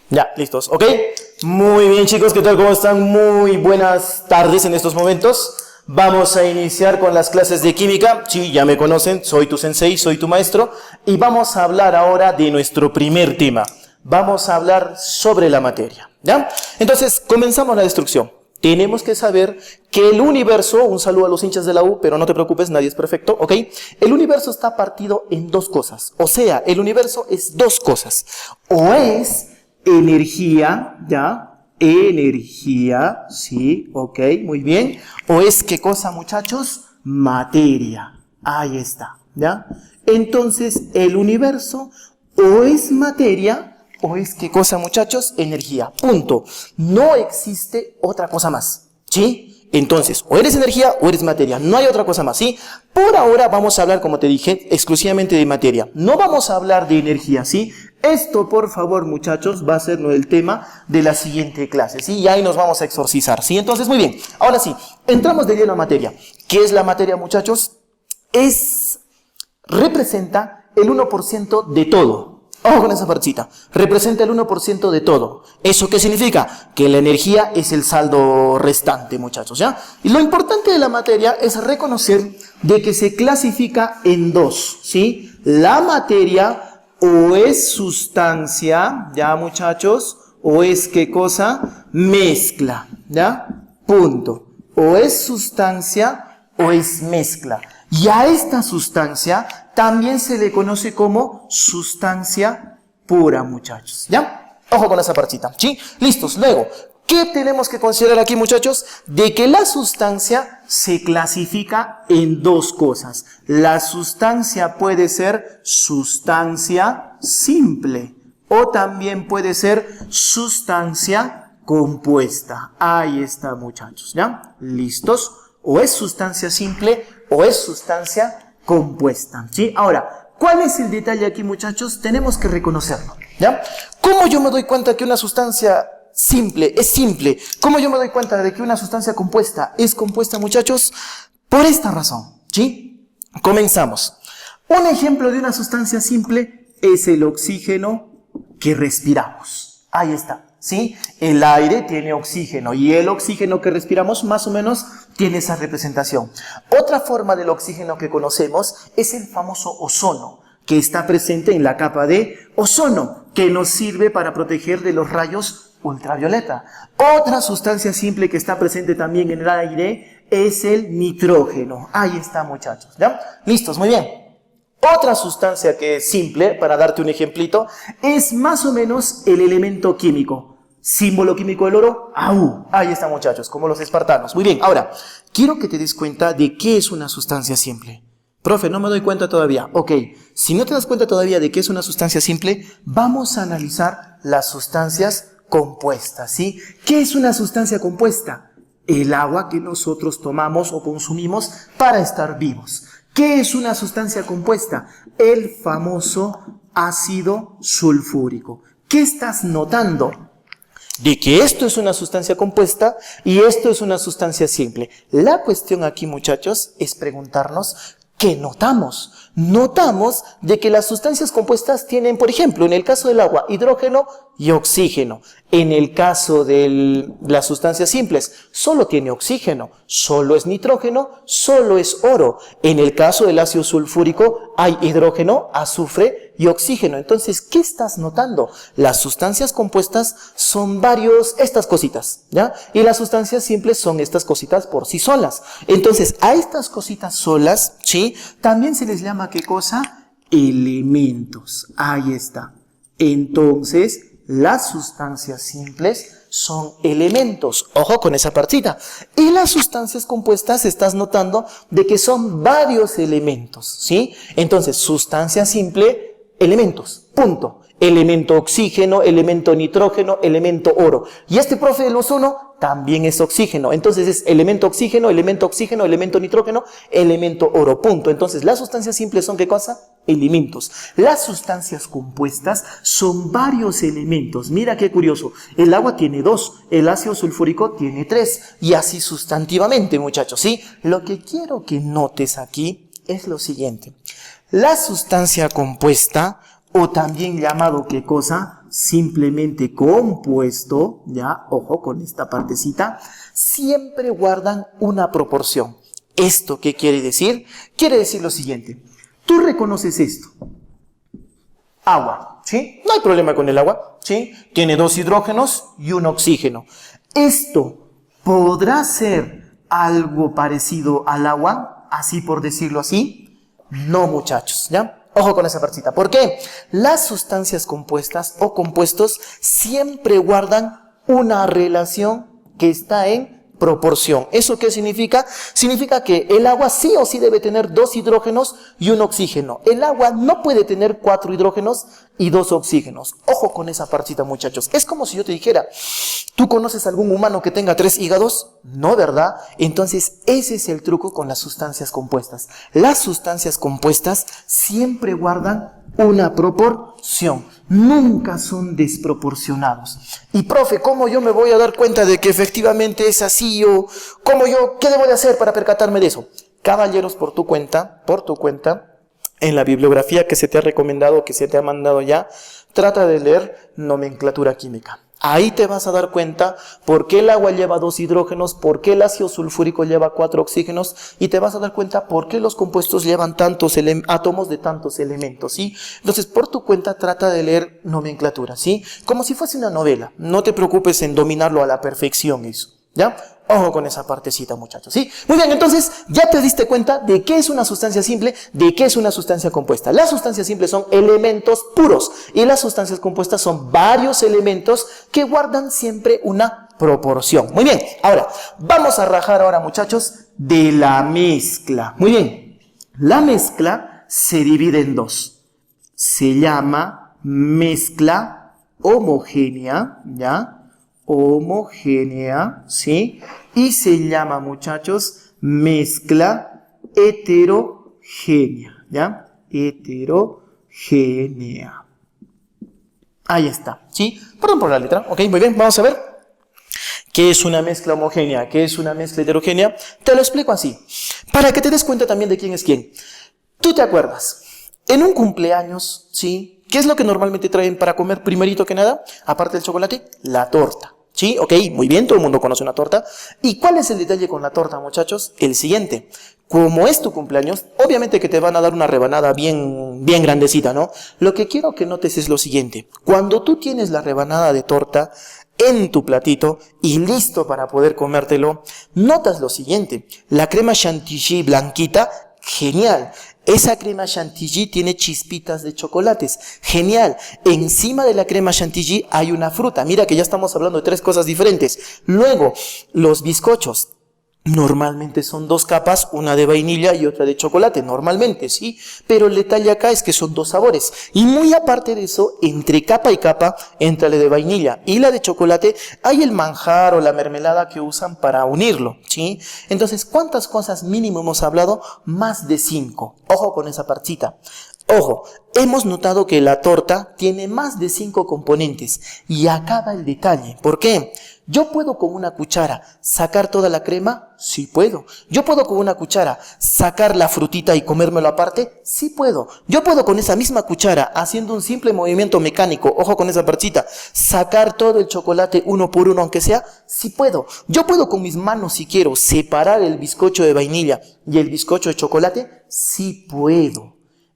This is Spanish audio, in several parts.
Ya, listos, ¿ok? Muy bien, chicos, ¿qué tal? ¿Cómo están? Muy buenas tardes en estos momentos. Vamos a iniciar con las clases de química. Sí, ya me conocen, soy tu sensei, soy tu maestro. Y vamos a hablar ahora de nuestro primer tema. Vamos a hablar sobre la materia, ¿ya? Entonces, comenzamos la destrucción. Tenemos que saber que el universo, un saludo a los hinchas de la U, pero no te preocupes, nadie es perfecto, ¿ok? El universo está partido en dos cosas. O sea, el universo es dos cosas. O es energía, ¿ya? Energía, sí, ok, muy bien. ¿O es qué cosa, muchachos? Materia. Ahí está, ¿ya? Entonces, el universo o es materia o es qué cosa, muchachos, energía. Punto. No existe otra cosa más, ¿sí? Entonces, o eres energía o eres materia. No hay otra cosa más, ¿sí? Por ahora vamos a hablar, como te dije, exclusivamente de materia. No vamos a hablar de energía, ¿sí? Esto, por favor, muchachos, va a ser el tema de la siguiente clase, ¿sí? Y ahí nos vamos a exorcizar, ¿sí? Entonces, muy bien. Ahora sí, entramos de lleno a materia. ¿Qué es la materia, muchachos? Representa el 1% de todo. Ojo con esa partecita. Representa el 1% de todo. ¿Eso qué significa? Que la energía es el saldo restante, muchachos, ¿ya? Y lo importante de la materia es reconocer de que se clasifica en dos, ¿sí? La materia o es sustancia, ¿ya, muchachos? O es ¿qué cosa? Mezcla, ¿ya? Punto. O es sustancia o es mezcla. Y a esta sustancia también se le conoce como sustancia pura, muchachos, ¿ya? Ojo con esa partita, ¿sí? Listos. Luego, ¿qué tenemos que considerar aquí, muchachos? De que la sustancia se clasifica en dos cosas. La sustancia puede ser sustancia simple o también puede ser sustancia compuesta. Ahí está, muchachos, ¿ya? ¿Listos? O es sustancia simple o es sustancia compuesta, ¿sí? Ahora, ¿cuál es el detalle aquí, muchachos? Tenemos que reconocerlo, ¿ya? ¿Cómo yo me doy cuenta que una sustancia simple es simple? ¿Cómo yo me doy cuenta de que una sustancia compuesta es compuesta, muchachos? Por esta razón, ¿sí? Comenzamos. Un ejemplo de una sustancia simple es el oxígeno que respiramos. Ahí está, ¿sí? El aire tiene oxígeno y el oxígeno que respiramos más o menos tiene esa representación. Otra forma del oxígeno que conocemos es el famoso ozono, que está presente en la capa de ozono, que nos sirve para proteger de los rayos ultravioleta. Otra sustancia simple que está presente también en el aire es el nitrógeno. Ahí está, muchachos, ¿ya? ¿Listos? Muy bien. Otra sustancia que es simple, para darte un ejemplito, es más o menos el elemento químico. Símbolo químico del oro, AU. Ahí está, muchachos, como los espartanos. Muy bien, ahora, quiero que te des cuenta de qué es una sustancia simple. Profe, no me doy cuenta todavía. Ok, si no te das cuenta todavía de qué es una sustancia simple, vamos a analizar las sustancias compuestas, ¿sí? ¿Qué es una sustancia compuesta? El agua que nosotros tomamos o consumimos para estar vivos. ¿Qué es una sustancia compuesta? El famoso ácido sulfúrico. ¿Qué estás notando? De que esto es una sustancia compuesta y esto es una sustancia simple. La cuestión aquí, muchachos, es preguntarnos ¿qué notamos? Notamos de que las sustancias compuestas tienen, por ejemplo, en el caso del agua, hidrógeno y oxígeno. En el caso de las sustancias simples, solo tiene oxígeno, solo es nitrógeno, solo es oro. En el caso del ácido sulfúrico, hay hidrógeno, azufre y oxígeno. Entonces, ¿qué estás notando? Las sustancias compuestas son estas cositas, ¿ya? Y las sustancias simples son estas cositas por sí solas. Entonces, a estas cositas solas, ¿sí? También se les llama, ¿qué cosa? Elementos. Ahí está. Entonces, las sustancias simples son elementos. Ojo con esa partita. Y las sustancias compuestas estás notando de que son varios elementos, ¿sí? Entonces, sustancia simple, elementos, punto. Elemento oxígeno, elemento nitrógeno, elemento oro. Y este profe del ozono también es oxígeno. Entonces es elemento oxígeno, elemento nitrógeno, elemento oro, punto. Entonces las sustancias simples son ¿qué cosa? Elementos. Las sustancias compuestas son varios elementos. Mira qué curioso. El agua tiene 2, el ácido sulfúrico tiene 3. Y así sustantivamente, muchachos, ¿sí? Lo que quiero que notes aquí es lo siguiente. La sustancia compuesta, o también llamado ¿qué cosa? simplemente compuesto, ya, ojo con esta partecita, siempre guardan una proporción. ¿Esto qué quiere decir? Quiere decir lo siguiente. Tú reconoces esto. Agua, ¿sí? No hay problema con el agua, ¿sí? Tiene 2 hidrógenos y un oxígeno. ¿Esto podrá ser algo parecido al agua? Así por decirlo así. No, muchachos, ¿ya? Ojo con esa partita. ¿Por qué? Las sustancias compuestas o compuestos siempre guardan una relación que está en proporción. ¿Eso qué significa? Significa que el agua sí o sí debe tener 2 hidrógenos y un oxígeno. El agua no puede tener 4 hidrógenos y 2 oxígenos. Ojo con esa partita, muchachos. Es como si yo te dijera, ¿tú conoces algún humano que tenga 3 hígados? No, ¿verdad? Entonces, ese es el truco con las sustancias compuestas. Las sustancias compuestas siempre guardan una proporción. Nunca son desproporcionados. Y profe, ¿cómo yo me voy a dar cuenta de que efectivamente es así? O ¿qué debo de hacer para percatarme de eso? Caballeros, por tu cuenta, en la bibliografía que se te ha recomendado, que se te ha mandado ya, trata de leer nomenclatura química. Ahí te vas a dar cuenta por qué el agua lleva 2 hidrógenos, por qué el ácido sulfúrico lleva 4 oxígenos, y te vas a dar cuenta por qué los compuestos llevan tantos átomos de tantos elementos, ¿sí? Entonces, por tu cuenta, trata de leer nomenclatura, ¿sí? Como si fuese una novela. No te preocupes en dominarlo a la perfección eso, ¿ya? Ojo con esa partecita, muchachos, ¿sí? Muy bien, entonces, ya te diste cuenta de qué es una sustancia simple, de qué es una sustancia compuesta. Las sustancias simples son elementos puros y las sustancias compuestas son varios elementos que guardan siempre una proporción. Muy bien, ahora, vamos a rajar ahora, muchachos, de la mezcla. Muy bien, la mezcla se divide en 2. Se llama mezcla homogénea, ¿ya? Homogénea, ¿sí? Y se llama, muchachos, mezcla heterogénea, ¿ya? Heterogénea. Ahí está, ¿sí? Perdón por la letra, ok, muy bien, vamos a ver. ¿Qué es una mezcla homogénea? ¿Qué es una mezcla heterogénea? Te lo explico así, para que te des cuenta también de quién es quién. Tú te acuerdas, en un cumpleaños, ¿sí? ¿Qué es lo que normalmente traen para comer primerito que nada? Aparte del chocolate, la torta. ¿Sí? Ok, muy bien, todo el mundo conoce una torta. ¿Y cuál es el detalle con la torta, muchachos? El siguiente. Como es tu cumpleaños, obviamente que te van a dar una rebanada bien grandecita, ¿no? Lo que quiero que notes es lo siguiente. Cuando tú tienes la rebanada de torta en tu platito y listo para poder comértelo, notas lo siguiente. La crema chantilly blanquita, genial. Esa crema chantilly tiene chispitas de chocolates. Genial. Encima de la crema chantilly hay una fruta. Mira que ya estamos hablando de 3 cosas diferentes. Luego, los bizcochos. Normalmente son 2 capas, una de vainilla y otra de chocolate, normalmente, ¿sí? Pero el detalle acá es que son 2 sabores. Y muy aparte de eso, entre capa y capa, entre la de vainilla y la de chocolate, hay el manjar o la mermelada que usan para unirlo, ¿sí? Entonces, ¿cuántas cosas mínimo hemos hablado? Más de 5. Ojo con esa partita. Ojo, hemos notado que la torta tiene más de 5 componentes. Y acá va el detalle. ¿Por qué? ¿Yo puedo con una cuchara sacar toda la crema? Sí puedo. ¿Yo puedo con una cuchara sacar la frutita y comérmelo aparte? Sí puedo. ¿Yo puedo con esa misma cuchara, haciendo un simple movimiento mecánico, ojo con esa partita, sacar todo el chocolate uno por uno aunque sea? Sí puedo. ¿Yo puedo con mis manos, si quiero, separar el bizcocho de vainilla y el bizcocho de chocolate? Sí puedo.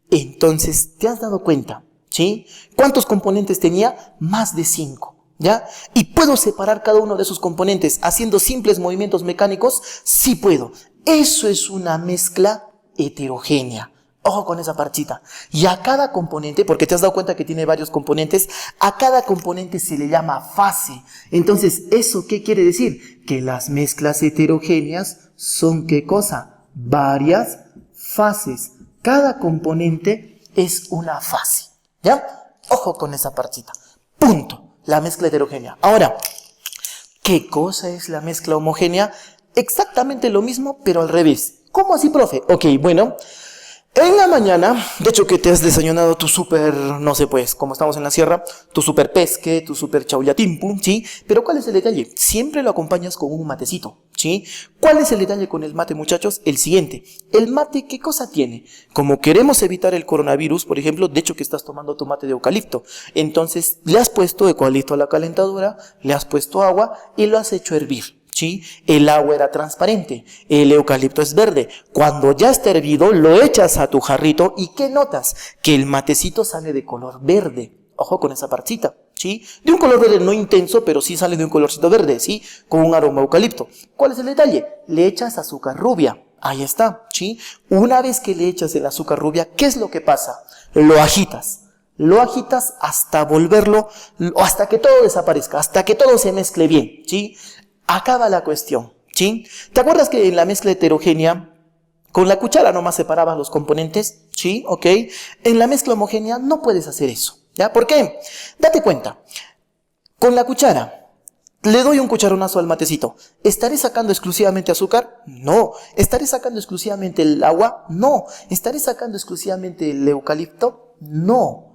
Entonces, ¿te has dado cuenta? ¿Sí? ¿Cuántos componentes tenía? Más de 5. ¿Ya? ¿Y puedo separar cada uno de esos componentes haciendo simples movimientos mecánicos? Sí puedo. Eso es una mezcla heterogénea. Ojo con esa partita. Y a cada componente, porque te has dado cuenta que tiene varios componentes, a cada componente se le llama fase. Entonces, ¿eso qué quiere decir? Que las mezclas heterogéneas son, ¿qué cosa? Varias fases. Cada componente es una fase. ¿Ya? Ojo con esa partita. Punto. La mezcla heterogénea. Ahora, ¿qué cosa es la mezcla homogénea? Exactamente lo mismo, pero al revés. ¿Cómo así, profe? Ok, bueno, En la mañana, de hecho que te has desayunado tu súper, no sé pues, como estamos en la sierra, tu súper pesque, tu súper chaullatimpu, ¿sí? Pero ¿cuál es el detalle? Siempre lo acompañas con un matecito, ¿sí? ¿Cuál es el detalle con el mate, muchachos? El siguiente, el mate, ¿qué cosa tiene? Como queremos evitar el coronavirus, por ejemplo, de hecho que estás tomando tu mate de eucalipto, entonces le has puesto eucalipto a la calentadora, le has puesto agua y lo has hecho hervir. ¿Sí? El agua era transparente, el eucalipto es verde. Cuando ya está hervido, lo echas a tu jarrito y ¿qué notas? Que el matecito sale de color verde. Ojo con esa partita, ¿sí? De un color verde no intenso, pero sí sale de un colorcito verde, ¿sí? Con un aroma eucalipto. ¿Cuál es el detalle? Le echas azúcar rubia. Ahí está, ¿sí? Una vez que le echas el azúcar rubia, ¿qué es lo que pasa? Lo agitas. Lo agitas hasta volverlo, hasta que todo desaparezca, hasta que todo se mezcle bien, ¿sí? Acaba la cuestión, ¿sí? ¿Te acuerdas que en la mezcla heterogénea, con la cuchara nomás separabas los componentes? ¿Sí? ¿Ok? En la mezcla homogénea no puedes hacer eso, ¿ya? ¿Por qué? Date cuenta, con la cuchara, le doy un cucharonazo al matecito. ¿Estaré sacando exclusivamente azúcar? No. ¿Estaré sacando exclusivamente el agua? No. ¿Estaré sacando exclusivamente el eucalipto? No.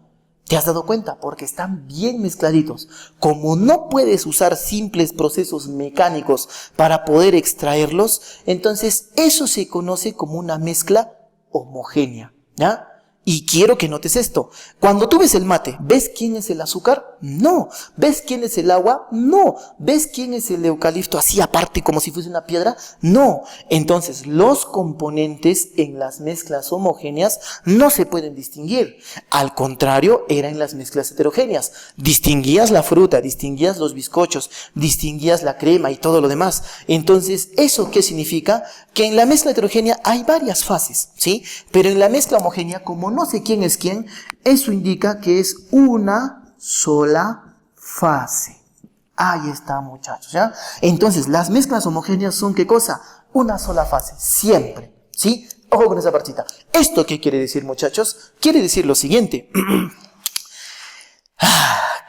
¿Te has dado cuenta? Porque están bien mezcladitos. Como no puedes usar simples procesos mecánicos para poder extraerlos, entonces eso se conoce como una mezcla homogénea, ¿ya? Y quiero que notes esto. Cuando tú ves el mate, ¿ves quién es el azúcar? No. ¿Ves quién es el agua? No. ¿Ves quién es el eucalipto así aparte como si fuese una piedra? No. Entonces, los componentes en las mezclas homogéneas no se pueden distinguir. Al contrario, era en las mezclas heterogéneas. Distinguías la fruta, distinguías los bizcochos, distinguías la crema y todo lo demás. Entonces, ¿eso qué significa? Que en la mezcla heterogénea hay varias fases, ¿sí? Pero en la mezcla homogénea, como no sé quién es quién, eso indica que es una sola fase. Ahí está, muchachos, ¿ya? Entonces, las mezclas homogéneas son ¿qué cosa? Una sola fase, siempre, ¿sí? Ojo con esa partita. ¿Esto qué quiere decir, muchachos? Quiere decir lo siguiente.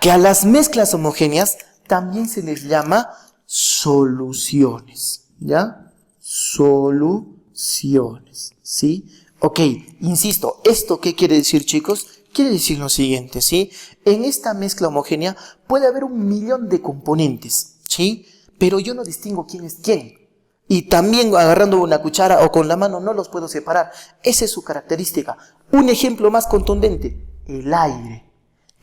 Que a las mezclas homogéneas también se les llama soluciones, ¿ya? Soluciones, ¿sí? Ok, insisto, ¿esto qué quiere decir, chicos? Quiere decir lo siguiente, ¿sí? En esta mezcla homogénea puede haber 1.000.000 de componentes, ¿sí? Pero yo no distingo quién es quién. Y también agarrando una cuchara o con la mano no los puedo separar. Esa es su característica. Un ejemplo más contundente, el aire.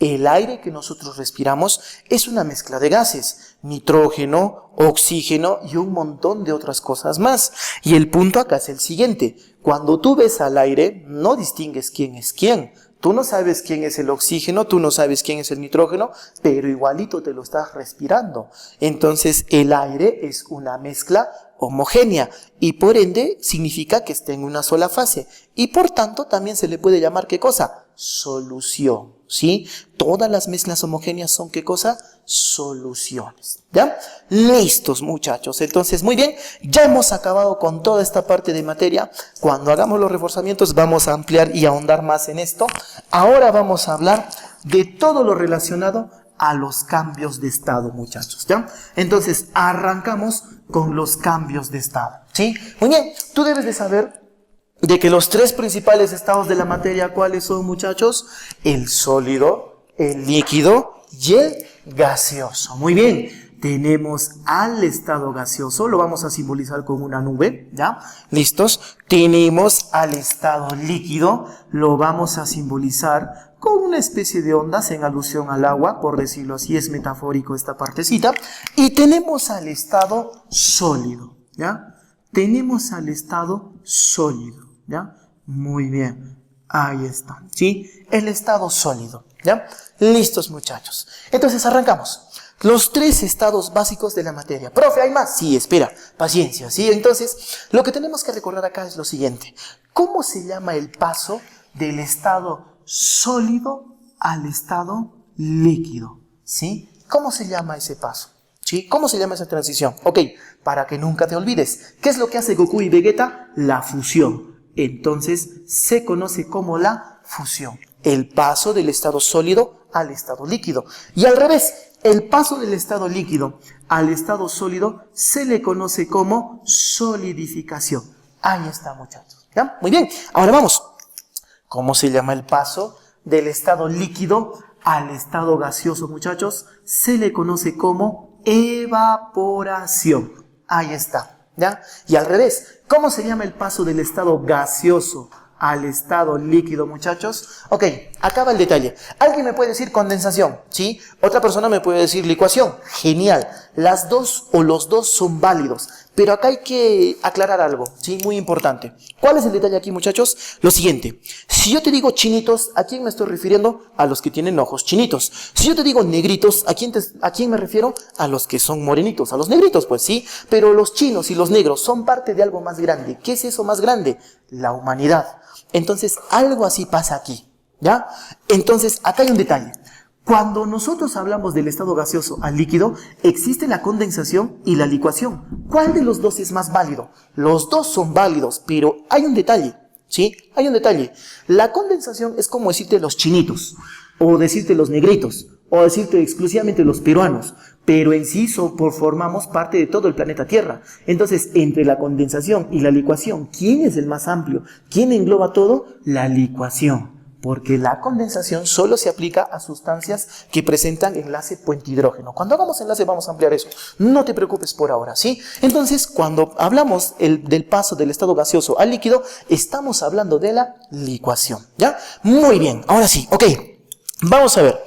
El aire que nosotros respiramos es una mezcla de gases, nitrógeno, oxígeno y un montón de otras cosas más. Y el punto acá es el siguiente, cuando tú ves al aire, no distingues quién es quién. Tú no sabes quién es el oxígeno, tú no sabes quién es el nitrógeno, pero igualito te lo estás respirando. Entonces el aire es una mezcla homogénea y por ende significa que está en una sola fase. Y por tanto también se le puede llamar ¿qué cosa? Solución, ¿sí? Todas las mezclas homogéneas son ¿qué cosa? Soluciones, ¿ya? Listos, muchachos. Entonces, muy bien, ya hemos acabado con toda esta parte de materia. Cuando hagamos los reforzamientos vamos a ampliar y ahondar más en esto. Ahora vamos a hablar de todo lo relacionado a los cambios de estado, muchachos, ¿ya? Entonces, arrancamos con los cambios de estado, ¿sí? Muy bien, tú debes de saber de que los 3 principales estados de la materia, ¿cuáles son, muchachos? El sólido, el líquido y el gaseoso. Muy bien, tenemos al estado gaseoso, lo vamos a simbolizar con una nube, ¿ya? ¿Listos? Tenemos al estado líquido, lo vamos a simbolizar con una especie de ondas en alusión al agua, por decirlo así, es metafórico esta partecita. Y tenemos al estado sólido, ¿ya? Tenemos al estado sólido, ¿ya? Muy bien, ahí está, ¿sí? El estado sólido, ¿ya? Listos, muchachos. Entonces arrancamos. Los 3 estados básicos de la materia. Profe, ¿hay más? Sí, espera, paciencia, ¿sí? Entonces, lo que tenemos que recordar acá es lo siguiente. ¿Cómo se llama el paso del estado sólido al estado líquido? ¿Sí? ¿Cómo se llama ese paso? ¿Sí? ¿Cómo se llama esa transición? Ok, para que nunca te olvides. ¿Qué es lo que hace Goku y Vegeta? La fusión. Entonces, se conoce como la fusión. El paso del estado sólido al estado líquido. Y al revés, el paso del estado líquido al estado sólido se le conoce como solidificación. Ahí está, muchachos, ¿ya? Muy bien, ahora vamos. ¿Cómo se llama el paso del estado líquido al estado gaseoso, muchachos? Se le conoce como evaporación. Ahí está, ¿ya? Y al revés, ¿cómo se llama el paso del estado gaseoso al estado líquido, muchachos? Ok, acaba el detalle. Alguien me puede decir condensación, ¿sí? Otra persona me puede decir licuación. Genial. Las dos o los dos son válidos. Pero acá hay que aclarar algo, ¿sí? Muy importante. ¿Cuál es el detalle aquí, muchachos? Lo siguiente. Si yo te digo chinitos, ¿a quién me estoy refiriendo? A los que tienen ojos chinitos. Si yo te digo negritos, ¿a quién me refiero? A los que son morenitos, a los negritos, pues sí. Pero los chinos y los negros son parte de algo más grande. ¿Qué es eso más grande? La humanidad. Entonces, algo así pasa aquí, ¿ya? Entonces, acá hay un detalle. Cuando nosotros hablamos del estado gaseoso al líquido, existe la condensación y la licuación. ¿Cuál de los dos es más válido? Los dos son válidos, pero hay un detalle, ¿sí? Hay un detalle. La condensación es como decirte los chinitos, o decirte los negritos, o decirte exclusivamente los peruanos, pero en sí formamos parte de todo el planeta Tierra. Entonces, entre la condensación y la licuación, ¿quién es el más amplio? ¿Quién engloba todo? La licuación. Porque la condensación solo se aplica a sustancias que presentan enlace puente-hidrógeno. Cuando hagamos enlace vamos a ampliar eso. No te preocupes por ahora, ¿sí? Entonces, cuando hablamos del paso del estado gaseoso al líquido, estamos hablando de la licuación, ¿ya? Muy bien, ahora sí, ok. Vamos a ver.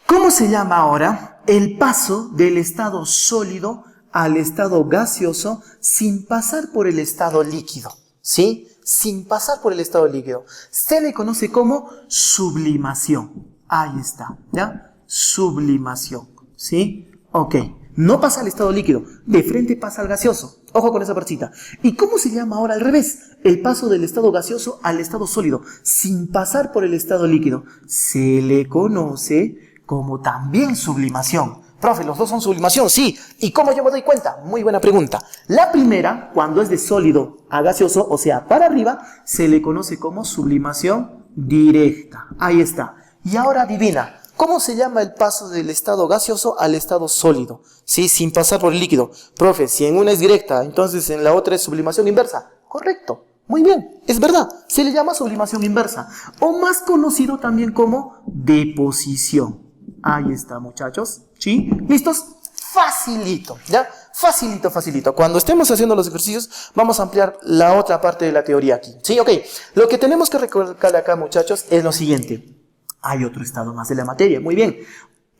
¿Cómo se llama ahora el paso del estado sólido al estado gaseoso sin pasar por el estado líquido? ¿Sí? Sin pasar por el estado líquido. Se le conoce como sublimación. Ahí está, ¿ya? Sublimación, ¿sí? Ok. No pasa al estado líquido, de frente pasa al gaseoso. Ojo con esa partita. ¿Y cómo se llama ahora al revés? El paso del estado gaseoso al estado sólido, sin pasar por el estado líquido. Se le conoce como también sublimación. Profe, ¿los dos son sublimación? Sí. ¿Y cómo yo me doy cuenta? Muy buena pregunta. La primera, cuando es de sólido a gaseoso, o sea, para arriba, se le conoce como sublimación directa. Ahí está. Y ahora adivina, ¿cómo se llama el paso del estado gaseoso al estado sólido? Sí, sin pasar por el líquido. Profe, si en una es directa, entonces en la otra es sublimación inversa. Correcto. Muy bien, es verdad. Se le llama sublimación inversa. O más conocido también como deposición. Ahí está, muchachos. ¿Sí? ¿Listos? Facilito, ¿ya? Facilito, facilito. Cuando estemos haciendo los ejercicios, vamos a ampliar la otra parte de la teoría aquí. ¿Sí? Ok. Lo que tenemos que recalcar acá, muchachos, es lo siguiente. Hay otro estado más de la materia. Muy bien.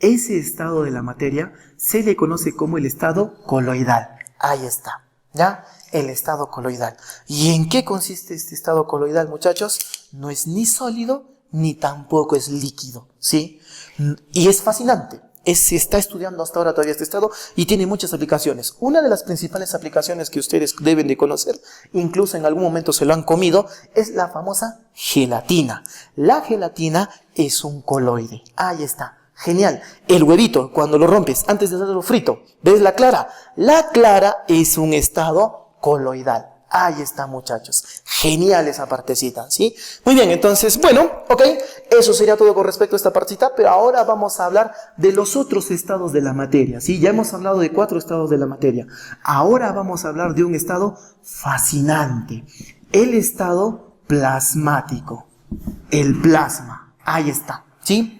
Ese estado de la materia se le conoce como el estado coloidal. Ahí está, ¿ya? El estado coloidal. ¿Y en qué consiste este estado coloidal, muchachos? No es ni sólido, ni tampoco es líquido, ¿sí? Y es fascinante. Se está estudiando hasta ahora todavía este estado y tiene muchas aplicaciones. Una de las principales aplicaciones que ustedes deben de conocer, incluso en algún momento se lo han comido, es la famosa gelatina. La gelatina es un coloide. Ahí está. Genial. El huevito, cuando lo rompes, antes de hacerlo frito, ¿ves la clara? La clara es un estado coloidal. Ahí está, muchachos. Genial esa partecita, ¿sí? Muy bien, entonces, bueno, ok. Eso sería todo con respecto a esta partecita, pero ahora vamos a hablar de los otros estados de la materia, ¿sí? Ya hemos hablado de 4 estados de la materia. Ahora vamos a hablar de un estado fascinante. El estado plasmático. El plasma. Ahí está, ¿sí?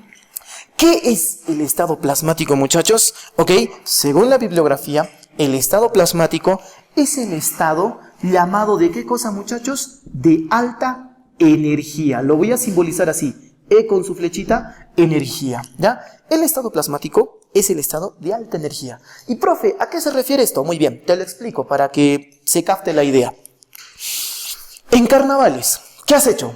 ¿Qué es el estado plasmático, muchachos? Ok, según la bibliografía, el estado plasmático es el estado llamado ¿de qué cosa, muchachos? De alta energía. Lo voy a simbolizar así. E con su flechita, energía, ¿ya? El estado plasmático es el estado de alta energía. Y profe, ¿a qué se refiere esto? Muy bien, te lo explico para que se capte la idea. En carnavales, ¿qué has hecho?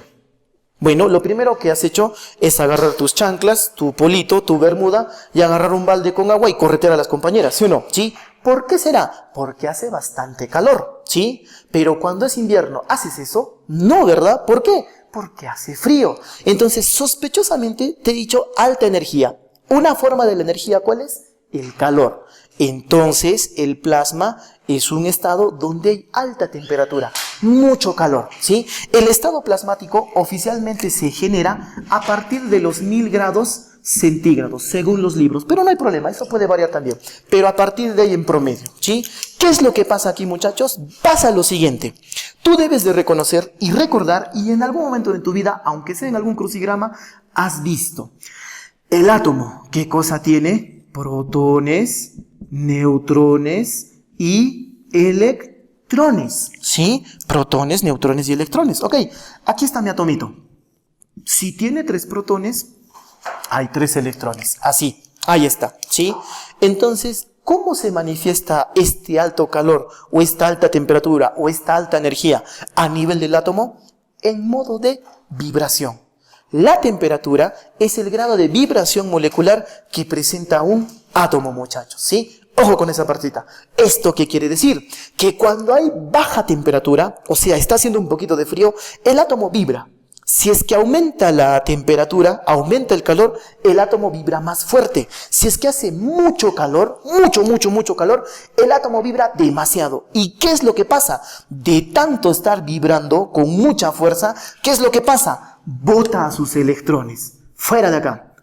Bueno, lo primero que has hecho es agarrar tus chanclas, tu polito, tu bermuda y agarrar un balde con agua y corretear a las compañeras, ¿sí o no? ¿Sí? ¿Por qué será? Porque hace bastante calor, ¿sí? Pero cuando es invierno, ¿haces eso? No, ¿verdad? ¿Por qué? Porque hace frío. Entonces, sospechosamente, te he dicho alta energía. Una forma de la energía, ¿cuál es? El calor. Entonces, el plasma es un estado donde hay alta temperatura, mucho calor, ¿sí? El estado plasmático oficialmente se genera a partir de los 1000 grados centígrados, según los libros. Pero no hay problema, eso puede variar también. Pero a partir de ahí en promedio, ¿sí? ¿Qué es lo que pasa aquí, muchachos? Pasa lo siguiente. Tú debes de reconocer y recordar, y en algún momento de tu vida, aunque sea en algún crucigrama, has visto el átomo. ¿Qué cosa tiene? Protones, neutrones y electrones. ¿Sí? Protones, neutrones y electrones. Ok, aquí está mi atomito. Si tiene 3 protones, hay 3 electrones. Así, ahí está. ¿Sí? Entonces, ¿cómo se manifiesta este alto calor o esta alta temperatura o esta alta energía a nivel del átomo? En modo de vibración. La temperatura es el grado de vibración molecular que presenta un átomo, muchachos, ¿sí? Ojo con esa partita. ¿Esto qué quiere decir? Que cuando hay baja temperatura, o sea, está haciendo un poquito de frío, el átomo vibra. Si es que aumenta la temperatura, aumenta el calor, el átomo vibra más fuerte. Si es que hace mucho calor, mucho calor, el átomo vibra demasiado. ¿Y qué es lo que pasa? De tanto estar vibrando con mucha fuerza, ¿qué es lo que pasa? Bota a sus electrones. Fuera de acá.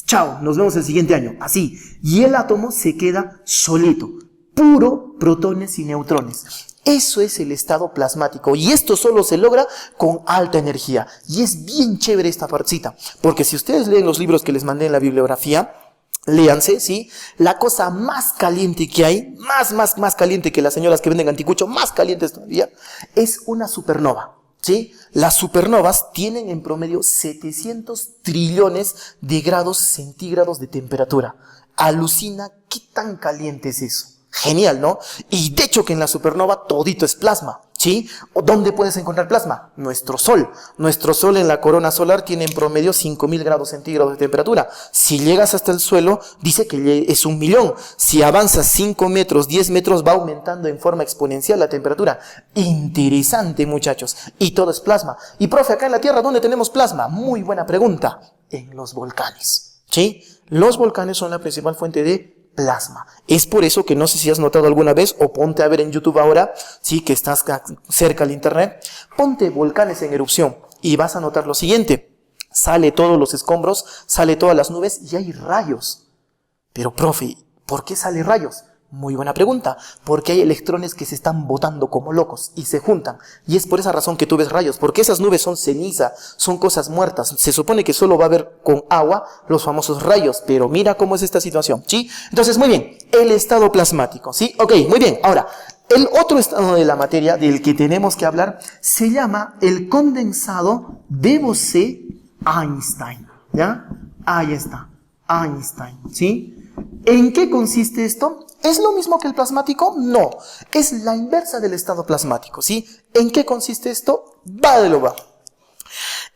Chao, nos vemos el siguiente año. Así. Y el átomo se queda solito. Puro protones y neutrones. Eso es el estado plasmático y esto solo se logra con alta energía. Y es bien chévere esta partecita, porque si ustedes leen los libros que les mandé en la bibliografía, léanse, ¿sí? La cosa más caliente que hay, más caliente que las señoras que venden anticucho, más calientes todavía, es una supernova, ¿sí? Las supernovas tienen en promedio 700 trillones de grados centígrados de temperatura. Alucina qué tan caliente es eso. Genial, ¿no? Y de hecho que en la supernova todito es plasma, ¿sí? ¿Dónde puedes encontrar plasma? Nuestro Sol. Nuestro Sol en la corona solar tiene en promedio 5000 grados centígrados de temperatura. Si llegas hasta el suelo, dice que es 1.000.000. Si avanzas 5 metros, 10 metros, va aumentando en forma exponencial la temperatura. Interesante, muchachos. Y todo es plasma. Y profe, acá en la Tierra, ¿dónde tenemos plasma? Muy buena pregunta. En los volcanes, ¿sí? Los volcanes son la principal fuente de plasma. Es por eso que no sé si has notado alguna vez, o ponte a ver en YouTube ahora, sí, que estás cerca del internet, ponte volcanes en erupción y vas a notar lo siguiente: sale todos los escombros, sale todas las nubes y hay rayos. Pero profe, ¿por qué sale rayos? Muy buena pregunta, porque hay electrones que se están botando como locos y se juntan. Y es por esa razón que tú ves rayos, porque esas nubes son ceniza, son cosas muertas. Se supone que solo va a haber con agua los famosos rayos, pero mira cómo es esta situación, ¿sí? Entonces, muy bien, el estado plasmático, ¿sí? Ok, muy bien. Ahora, el otro estado de la materia del que tenemos que hablar se llama el condensado de Bose-Einstein, ¿ya? Ahí está, Einstein, ¿sí? ¿En qué consiste esto? ¿Es lo mismo que el plasmático? No, es la inversa del estado plasmático, ¿sí? ¿En qué consiste esto? Va de lo va.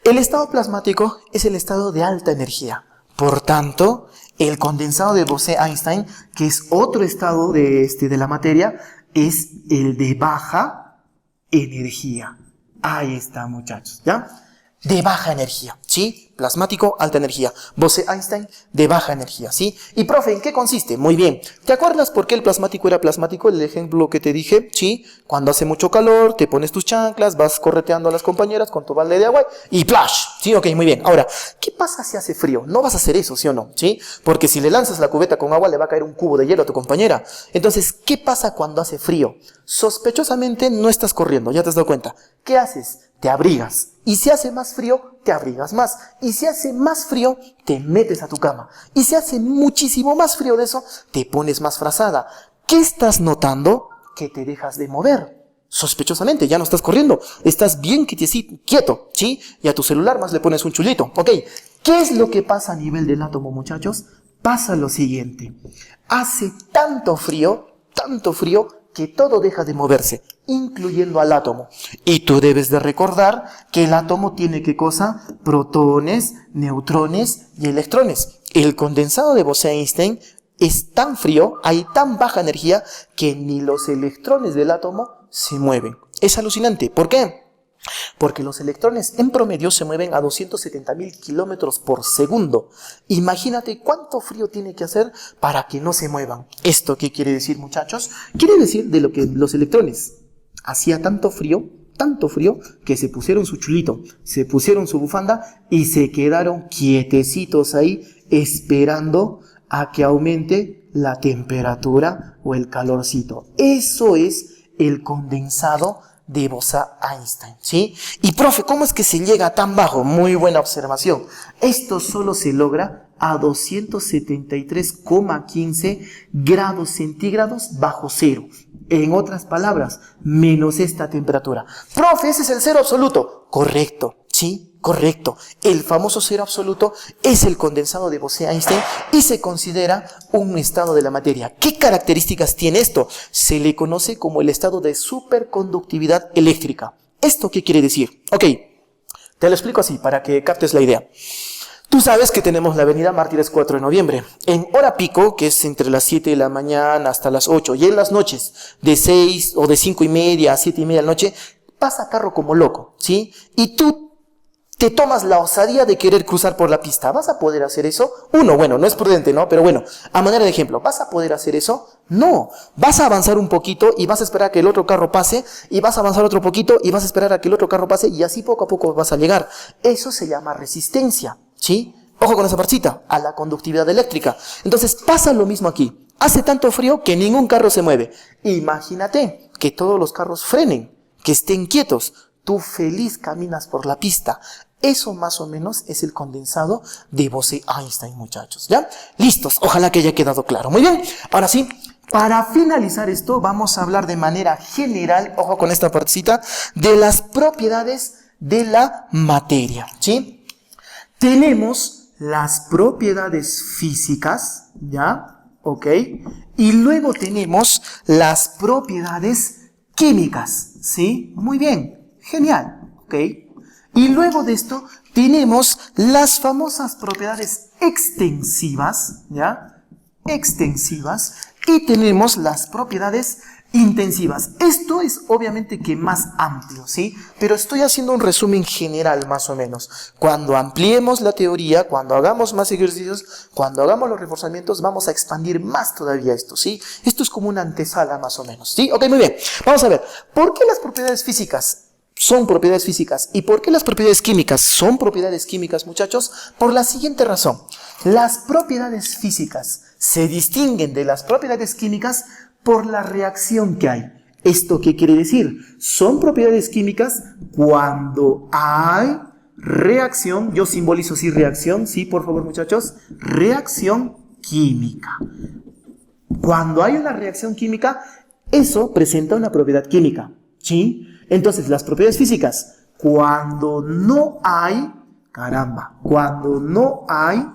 El estado plasmático es el estado de alta energía. Por tanto, el condensado de Bose-Einstein, que es otro estado de la materia, es el de baja energía. Ahí está, muchachos, ¿ya? De baja energía, ¿sí? Plasmático, alta energía. Bose-Einstein, de baja energía, ¿sí? Y profe, ¿en qué consiste? Muy bien. ¿Te acuerdas por qué el plasmático era plasmático? El ejemplo que te dije, ¿sí? Cuando hace mucho calor, te pones tus chanclas, vas correteando a las compañeras con tu balde de agua y ¡plash! ¿Sí? Ok, muy bien. Ahora, ¿qué pasa si hace frío? No vas a hacer eso, ¿sí o no? ¿Sí? Porque si le lanzas la cubeta con agua, le va a caer un cubo de hielo a tu compañera. Entonces, ¿qué pasa cuando hace frío? Sospechosamente no estás corriendo, ya te has dado cuenta. ¿Qué haces? Te abrigas. Y si hace más frío, te abrigas más. Y si hace más frío, te metes a tu cama. Y si hace muchísimo más frío de eso, te pones más frazada. ¿Qué estás notando? Que te dejas de mover. Sospechosamente, ya no estás corriendo. Estás bien quieto, ¿sí? Y a tu celular más le pones un chulito. Ok, ¿qué es lo que pasa a nivel del átomo, muchachos? Pasa lo siguiente. Hace tanto frío, que todo deja de moverse, incluyendo al átomo. Y tú debes de recordar que el átomo tiene ¿qué cosa? Protones, neutrones y electrones. El condensado de Bose-Einstein es tan frío, hay tan baja energía, que ni los electrones del átomo se mueven. Es alucinante. ¿Por qué? Porque los electrones en promedio se mueven a 270.000 kilómetros por segundo. Imagínate cuánto frío tiene que hacer para que no se muevan. ¿Esto qué quiere decir, muchachos? Quiere decir de lo que los electrones hacía tanto frío, que se pusieron su chulito, se pusieron su bufanda y se quedaron quietecitos ahí esperando a que aumente la temperatura o el calorcito. Eso es el condensado de Bose-Einstein, ¿sí? Y profe, ¿cómo es que se llega tan bajo? Muy buena observación. Esto solo se logra a 273,15 grados centígrados bajo cero. En otras palabras, menos esta temperatura. Profe, ese es el cero absoluto. Correcto, ¿sí? Correcto. El famoso cero absoluto es el condensado de Bose-Einstein y se considera un estado de la materia. ¿Qué características tiene esto? Se le conoce como el estado de superconductividad eléctrica. ¿Esto qué quiere decir? Ok, te lo explico así para que captes la idea. Tú sabes que tenemos la avenida Mártires 4 de noviembre. En hora pico, que es entre las 7 de la mañana hasta las 8, y en las noches, de 6 o de 5:30 a 7:30 de la noche, pasa carro como loco, ¿sí? Y tú te tomas la osadía de querer cruzar por la pista. ¿Vas a poder hacer eso? Uno, bueno, no es prudente, ¿no? Pero bueno, a manera de ejemplo, ¿vas a poder hacer eso? No. Vas a avanzar un poquito y vas a esperar a que el otro carro pase, y vas a avanzar otro poquito y vas a esperar a que el otro carro pase, y así poco a poco vas a llegar. Eso se llama resistencia, ¿sí? Ojo con esa partecita, a la conductividad eléctrica. Entonces pasa lo mismo aquí. Hace tanto frío que ningún carro se mueve. Imagínate que todos los carros frenen, que estén quietos. Tú feliz caminas por la pista. Eso más o menos es el condensado de Bose-Einstein, muchachos, ¿ya? Listos, ojalá que haya quedado claro. Muy bien, ahora sí, para finalizar esto, vamos a hablar de manera general, ojo con esta partecita, de las propiedades de la materia, ¿sí? Tenemos las propiedades físicas, ¿ya? ¿Ok? Y luego tenemos las propiedades químicas, ¿sí? Muy bien, genial, ¿ok? Y luego de esto tenemos las famosas propiedades extensivas, ¿ya? Extensivas. Y tenemos las propiedades intensivas. Esto es obviamente que más amplio, ¿sí? Pero estoy haciendo un resumen general más o menos. Cuando ampliemos la teoría, cuando hagamos más ejercicios, cuando hagamos los reforzamientos, vamos a expandir más todavía esto, ¿sí? Esto es como una antesala más o menos, ¿sí? Ok, muy bien. Vamos a ver. ¿Por qué las propiedades físicas son propiedades físicas? ¿Y por qué las propiedades químicas son propiedades químicas, muchachos? Por la siguiente razón. Las propiedades físicas se distinguen de las propiedades químicas por la reacción que hay. ¿Esto qué quiere decir? Son propiedades químicas cuando hay reacción. Yo simbolizo así reacción, ¿sí? Por favor, muchachos. Reacción química. Cuando hay una reacción química, eso presenta una propiedad química, ¿sí? Entonces, las propiedades físicas, cuando no hay, cuando no hay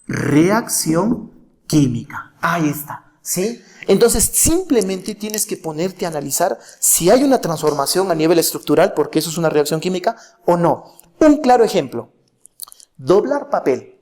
reacción química. Ahí está, ¿sí? Entonces, simplemente tienes que ponerte a analizar si hay una transformación a nivel estructural, porque eso es una reacción química, o no. Un claro ejemplo, doblar papel.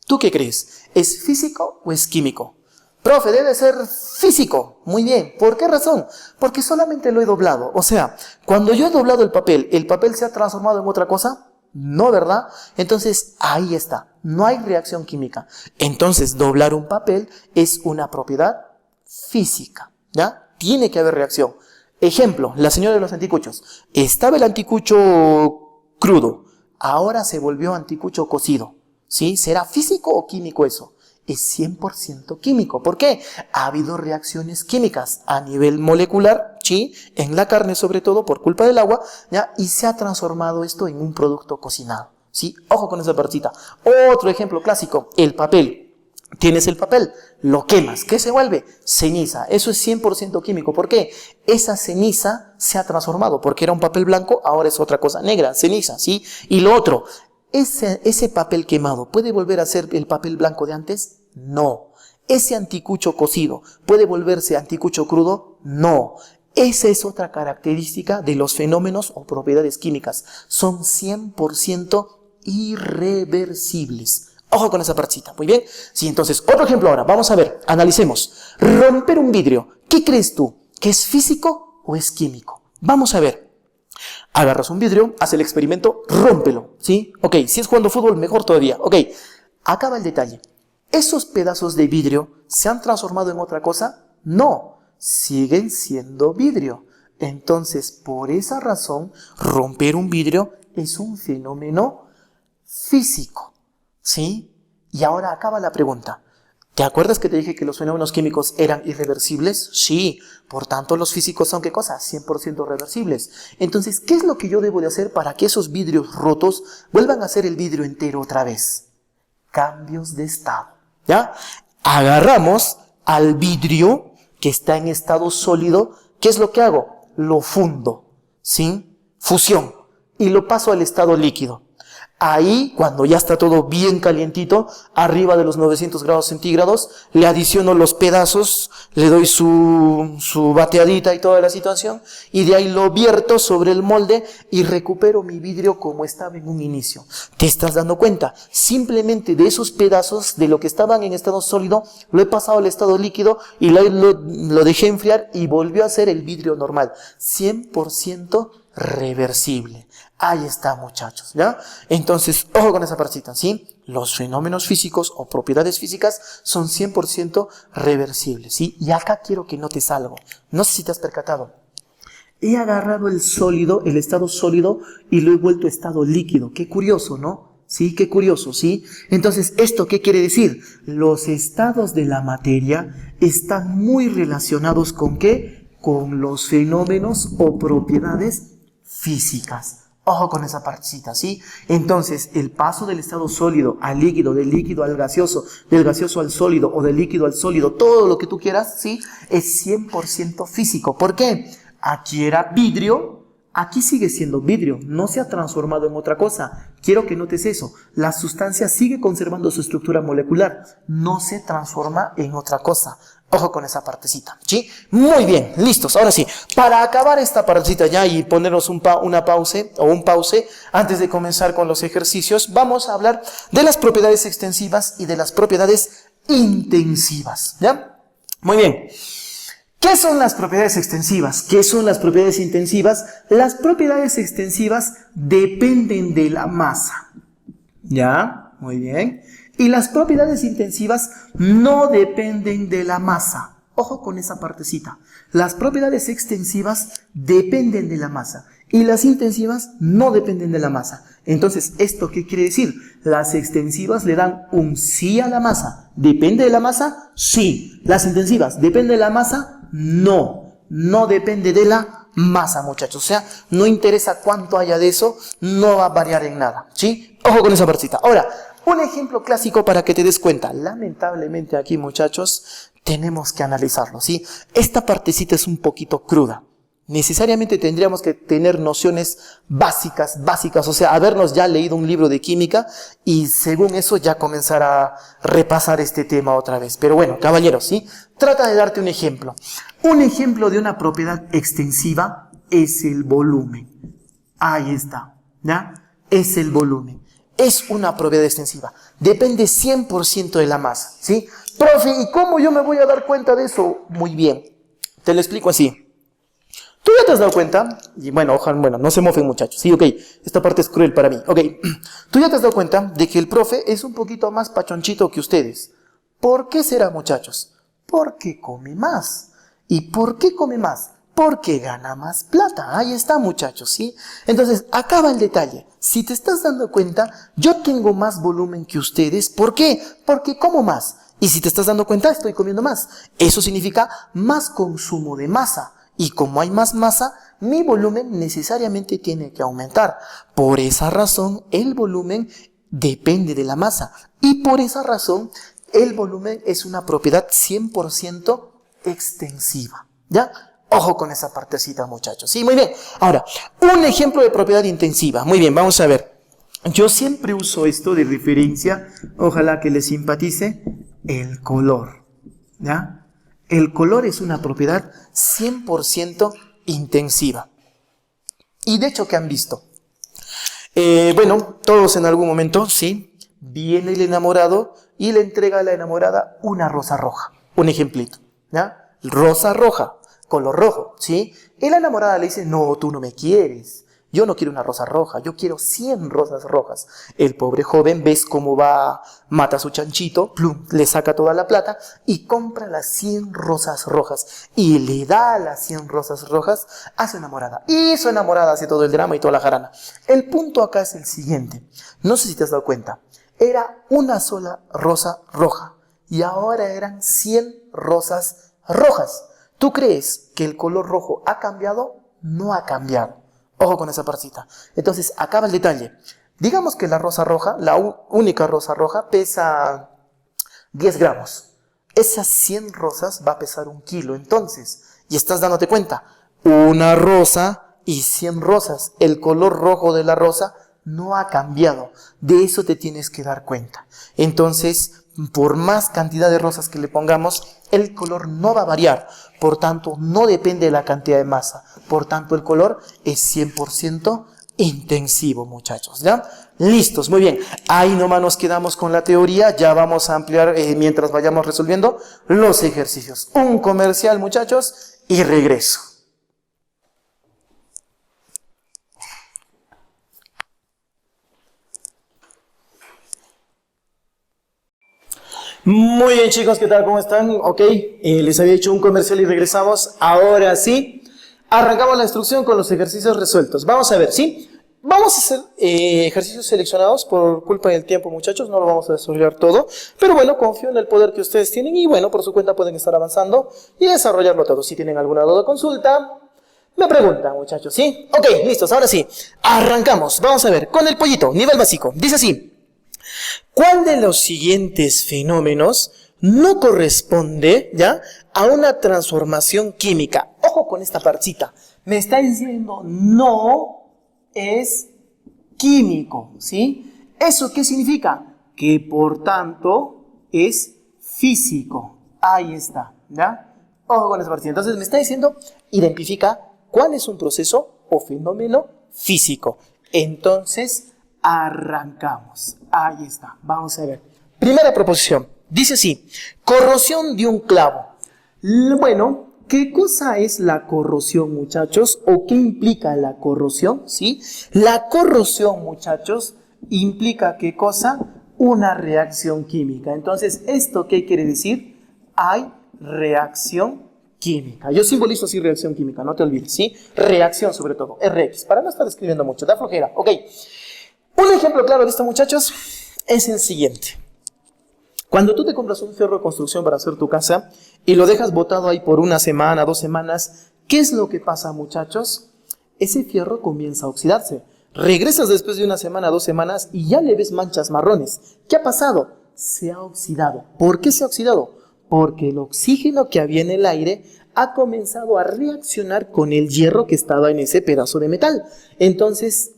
¿Tú qué crees? ¿Es físico o es químico? Profe, debe ser físico. Muy bien. ¿Por qué razón? Porque solamente lo he doblado. O sea, cuando yo he doblado ¿el papel se ha transformado en otra cosa? No, ¿verdad? Entonces, ahí está. No hay reacción química. Entonces, doblar un papel es una propiedad física, ¿ya? Tiene que haber reacción. Ejemplo, la señora de los anticuchos. Estaba el anticucho crudo. Ahora se volvió anticucho cocido. ¿Sí? ¿Será físico o químico eso? Es 100% químico. ¿Por qué? Ha habido reacciones químicas a nivel molecular, ¿sí? En la carne sobre todo por culpa del agua, ¿ya? Y se ha transformado esto en un producto cocinado, ¿sí? Ojo con esa partita. Otro ejemplo clásico, el papel. Tienes el papel, lo quemas, ¿qué se vuelve? Ceniza. Eso es 100% químico. ¿Por qué? Esa ceniza se ha transformado, porque era un papel blanco, ahora es otra cosa negra, ceniza, ¿sí? Y lo otro, ¿ese papel quemado puede volver a ser el papel blanco de antes? No. ¿Ese anticucho cocido puede volverse anticucho crudo? No. Esa es otra característica de los fenómenos o propiedades químicas. Son 100% irreversibles. Ojo con esa partecita, muy bien. Sí, entonces, otro ejemplo ahora. Vamos a ver, analicemos. Romper un vidrio. ¿Qué crees tú? ¿Que es físico o es químico? Vamos a ver. Agarras un vidrio, haz el experimento, rómpelo, ¿sí? Ok, si es jugando fútbol, mejor todavía. Ok, acaba el detalle. ¿Esos pedazos de vidrio se han transformado en otra cosa? No, siguen siendo vidrio. Entonces, por esa razón, romper un vidrio es un fenómeno físico, ¿sí? Y ahora acaba la pregunta. ¿Te acuerdas que te dije que los fenómenos químicos eran irreversibles? Sí, por tanto los físicos son ¿qué cosa? 100% reversibles. Entonces, ¿qué es lo que yo debo de hacer para que esos vidrios rotos vuelvan a ser el vidrio entero otra vez? Cambios de estado, ¿ya? Agarramos al vidrio que está en estado sólido. ¿Qué es lo que hago? Lo fundo, ¿sí? Fusión. Y lo paso al estado líquido. Ahí, cuando ya está todo bien calientito, arriba de los 900 grados centígrados, le adiciono los pedazos, le doy su bateadita y toda la situación, y de ahí lo vierto sobre el molde y recupero mi vidrio como estaba en un inicio. ¿Te estás dando cuenta? Simplemente de esos pedazos, de lo que estaban en estado sólido, lo he pasado al estado líquido y lo dejé enfriar y volvió a ser el vidrio normal. 100% reversible. Ahí está, muchachos, ¿ya? Entonces, ojo con esa partita, ¿sí? Los fenómenos físicos o propiedades físicas son 100% reversibles, ¿sí? Y acá quiero que notes algo. No sé si te has percatado. He agarrado el sólido, el estado sólido, y lo he vuelto estado líquido. Qué curioso, ¿no? Sí, qué curioso, ¿sí? Entonces, ¿esto qué quiere decir? Los estados de la materia están muy relacionados ¿con qué? Con los fenómenos o propiedades físicas. Ojo con esa partecita, ¿sí? Entonces, el paso del estado sólido al líquido, del líquido al gaseoso, del gaseoso al sólido o del líquido al sólido, todo lo que tú quieras, ¿sí? Es 100% físico. ¿Por qué? Aquí era vidrio, aquí sigue siendo vidrio, no se ha transformado en otra cosa. Quiero que notes eso. La sustancia sigue conservando su estructura molecular, no se transforma en otra cosa. Ojo con esa partecita, ¿sí? Muy bien, listos. Ahora sí, para acabar esta partecita ya y ponernos una pause o un pause antes de comenzar con los ejercicios, vamos a hablar de las propiedades extensivas y de las propiedades intensivas, ¿ya? Muy bien. ¿Qué son las propiedades extensivas? ¿Qué son las propiedades intensivas? Las propiedades extensivas dependen de la masa, ¿ya? Muy bien. Y las propiedades intensivas no dependen de la masa. Ojo con esa partecita. Las propiedades extensivas dependen de la masa y las intensivas no dependen de la masa. Entonces, ¿esto qué quiere decir? Las extensivas le dan un sí a la masa. ¿Depende de la masa? Sí. Las intensivas, ¿depende de la masa? No. No depende de la masa, muchachos. O sea, no interesa cuánto haya de eso, no va a variar en nada, ¿sí? Ojo con esa partecita. Ahora, un ejemplo clásico para que te des cuenta. Lamentablemente aquí, muchachos, tenemos que analizarlo, ¿sí? Esta partecita es un poquito cruda. Necesariamente tendríamos que tener nociones básicas, o sea, habernos ya leído un libro de química y según eso ya comenzar a repasar este tema otra vez. Pero bueno, caballeros, ¿sí? Trata de darte un ejemplo. Un ejemplo de una propiedad extensiva es el volumen. Ahí está, ¿ya? Es el volumen. Es una propiedad extensiva. Depende 100% de la masa, ¿sí? Profe, ¿y cómo yo me voy a dar cuenta de eso? Muy bien. Te lo explico así. ¿Tú ya te has dado cuenta? Y bueno, no se mofen, muchachos. Sí, ok. Esta parte es cruel para mí. Ok. ¿Tú ya te has dado cuenta de que el profe es un poquito más pachonchito que ustedes? ¿Por qué será, muchachos? Porque come más. ¿Y por qué come más? Porque gana más plata. Ahí está, muchachos, ¿sí? Entonces, acá va el detalle. Si te estás dando cuenta, yo tengo más volumen que ustedes. ¿Por qué? Porque como más. Y si te estás dando cuenta, estoy comiendo más. Eso significa más consumo de masa. Y como hay más masa, mi volumen necesariamente tiene que aumentar. Por esa razón, el volumen depende de la masa. Y por esa razón, el volumen es una propiedad 100% extensiva. ¿Ya? Ojo con esa partecita, muchachos. Sí, muy bien. Ahora, un ejemplo de propiedad intensiva. Muy bien, vamos a ver. Yo siempre uso esto de referencia. Ojalá que les simpatice. El color. ¿Ya? El color es una propiedad 100% intensiva. Y de hecho, ¿qué han visto? Todos en algún momento, sí, viene el enamorado y le entrega a la enamorada una rosa roja. Un ejemplito, ¿ya? Rosa roja, color rojo, ¿sí? Y la enamorada le dice, no, tú no me quieres. Yo no quiero una rosa roja, yo quiero 100 rosas rojas. El pobre joven, ves cómo va, mata a su chanchito, plum, le saca toda la plata y compra las 100 rosas rojas. Y le da las 100 rosas rojas a su enamorada. Y su enamorada hace todo el drama y toda la jarana. El punto acá es el siguiente. No sé si te has dado cuenta. Era una sola rosa roja y ahora eran 100 rosas rojas. ¿Tú crees que el color rojo ha cambiado? No ha cambiado. Ojo con esa partita. Entonces, acaba el detalle. Digamos que la rosa roja, la única rosa roja, pesa 10 gramos. Esas 100 rosas va a pesar 1 kilo. Entonces, y estás dándote cuenta, una rosa y 100 rosas. El color rojo de la rosa no ha cambiado. De eso te tienes que dar cuenta. Entonces, por más cantidad de rosas que le pongamos, el color no va a variar. Por tanto, no depende de la cantidad de masa. Por tanto, el color es 100% intensivo, muchachos, ¿ya? Listos, muy bien. Ahí nomás nos quedamos con la teoría. Ya vamos a ampliar mientras vayamos resolviendo los ejercicios. Un comercial, muchachos, y regreso. Muy bien, chicos, ¿qué tal? ¿Cómo están? Ok, les había hecho un comercial y regresamos. Ahora sí, arrancamos la instrucción con los ejercicios resueltos. Vamos a ver, ¿sí? Vamos a hacer ejercicios seleccionados por culpa del tiempo, muchachos. No lo vamos a desarrollar todo. Pero bueno, confío en el poder que ustedes tienen y bueno, por su cuenta pueden estar avanzando y desarrollarlo todo. Si tienen alguna duda o consulta, me preguntan, muchachos, ¿sí? Ok, listos, ahora sí. Arrancamos. Vamos a ver, con el pollito, nivel básico. Dice así. ¿Cuál de los siguientes fenómenos no corresponde, ya, a una transformación química? Ojo con esta partita. Me está diciendo no es químico, ¿sí? ¿Eso qué significa? Que por tanto es físico. Ahí está, ¿ya? Ojo con esta partita. Entonces me está diciendo, identifica cuál es un proceso o fenómeno físico. Entonces, arrancamos. Ahí está. Vamos a ver. Primera proposición. Dice así. Corrosión de un clavo. Bueno, ¿qué cosa es la corrosión, muchachos? ¿O qué implica la corrosión? ¿Sí? La corrosión, muchachos, implica ¿qué cosa? Una reacción química. Entonces, ¿esto qué quiere decir? Hay reacción química. Yo simbolizo así reacción química, no te olvides, ¿sí? Reacción sobre todo, RX, para no estar escribiendo mucho, da flojera. Ok. Un ejemplo claro de esto, muchachos, es el siguiente. Cuando tú te compras un fierro de construcción para hacer tu casa y lo dejas botado ahí por 1 semana, 2 semanas, ¿qué es lo que pasa, muchachos? Ese fierro comienza a oxidarse. Regresas después de 1 semana, 2 semanas y ya le ves manchas marrones. ¿Qué ha pasado? Se ha oxidado. ¿Por qué se ha oxidado? Porque el oxígeno que había en el aire ha comenzado a reaccionar con el hierro que estaba en ese pedazo de metal. Entonces,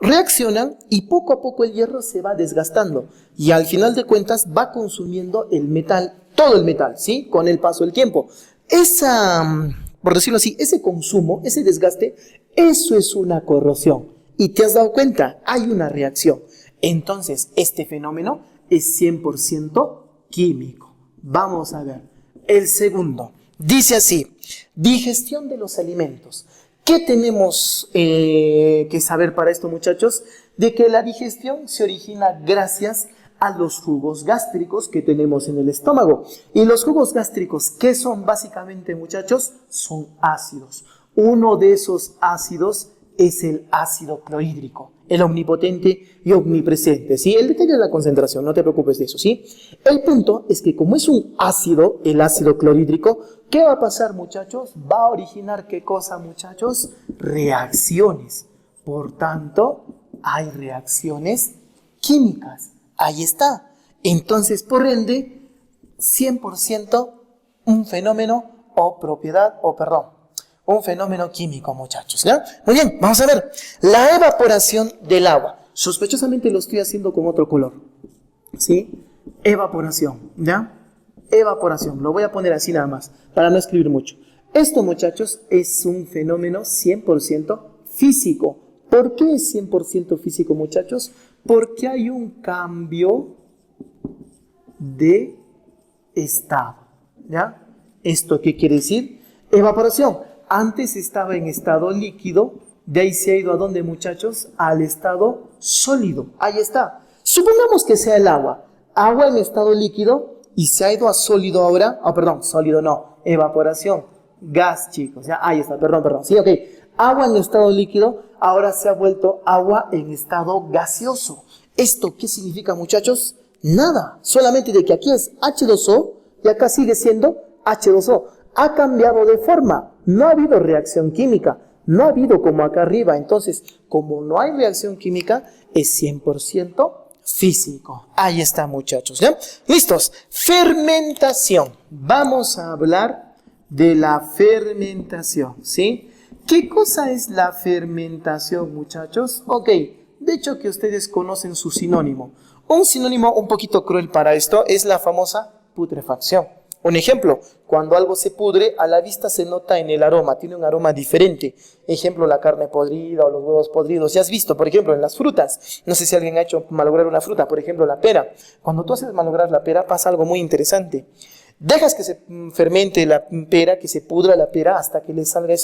reaccionan y poco a poco el hierro se va desgastando y al final de cuentas va consumiendo el metal, todo el metal, ¿sí? Con el paso del tiempo. Por decirlo así, ese consumo, ese desgaste, eso es una corrosión. Y te has dado cuenta, hay una reacción. Entonces, este fenómeno es 100% químico. Vamos a ver. El segundo, dice así, digestión de los alimentos. ¿Qué tenemos que saber para esto, muchachos? De que la digestión se origina gracias a los jugos gástricos que tenemos en el estómago. Y los jugos gástricos, ¿qué son básicamente, muchachos? Son ácidos. Uno de esos ácidos es el ácido clorhídrico, el omnipotente y omnipresente, ¿sí? El detalle de la concentración, no te preocupes de eso, ¿sí? El punto es que como es un ácido, el ácido clorhídrico, ¿qué va a pasar, muchachos? Va a originar, ¿qué cosa, muchachos? Reacciones. Por tanto, hay reacciones químicas. Ahí está. Entonces, por ende, 100% un fenómeno un fenómeno químico, muchachos, ¿ya? Muy bien, vamos a ver. La evaporación del agua. Sospechosamente lo estoy haciendo con otro color, ¿sí? Evaporación, ¿ya? Evaporación. Lo voy a poner así nada más, para no escribir mucho. Esto, muchachos, es un fenómeno 100% físico. ¿Por qué es 100% físico, muchachos? Porque hay un cambio de estado, ¿ya? ¿Esto qué quiere decir? Evaporación. Antes estaba en estado líquido, de ahí se ha ido ¿a dónde, muchachos? Al estado sólido. Ahí está. Supongamos que sea el agua. Agua en estado líquido y se ha ido a sólido ahora. Sólido no. Evaporación. Gas, chicos. ¿Ya? Ahí está, perdón. Sí, ok. Agua en estado líquido, ahora se ha vuelto agua en estado gaseoso. ¿Esto qué significa, muchachos? Nada, solamente de que aquí es H2O y acá sigue siendo H2O. Ha cambiado de forma, no ha habido reacción química, no ha habido como acá arriba. Entonces, como no hay reacción química, es 100% físico. Ahí está, muchachos, ¿ya? ¿Listos? Fermentación. Vamos a hablar de la fermentación, ¿sí? ¿Qué cosa es la fermentación, muchachos? Ok, de hecho que ustedes conocen su sinónimo. Un sinónimo un poquito cruel para esto es la famosa putrefacción. Un ejemplo, cuando algo se pudre, a la vista se nota en el aroma, tiene un aroma diferente. Ejemplo, la carne podrida o los huevos podridos. Ya has visto, por ejemplo, en las frutas. No sé si alguien ha hecho malograr una fruta, por ejemplo, la pera. Cuando tú haces malograr la pera, pasa algo muy interesante. Dejas que se fermente la pera, que se pudra la pera hasta que le salga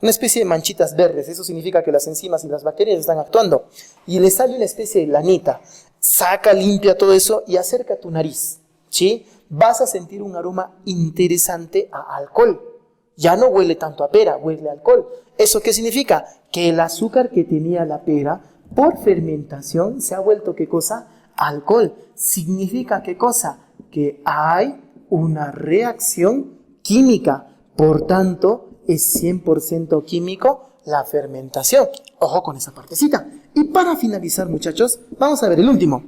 una especie de manchitas verdes. Eso significa que las enzimas y las bacterias están actuando. Y le sale una especie de lanita. Saca, limpia todo eso y acerca tu nariz, ¿sí? Vas a sentir un aroma interesante a alcohol. Ya no huele tanto a pera, huele a alcohol. ¿Eso qué significa? Que el azúcar que tenía la pera, por fermentación, se ha vuelto, ¿qué cosa? Alcohol. ¿Significa qué cosa? Que hay una reacción química. Por tanto, es 100% químico la fermentación. Ojo con esa partecita. Y para finalizar, muchachos, vamos a ver el último.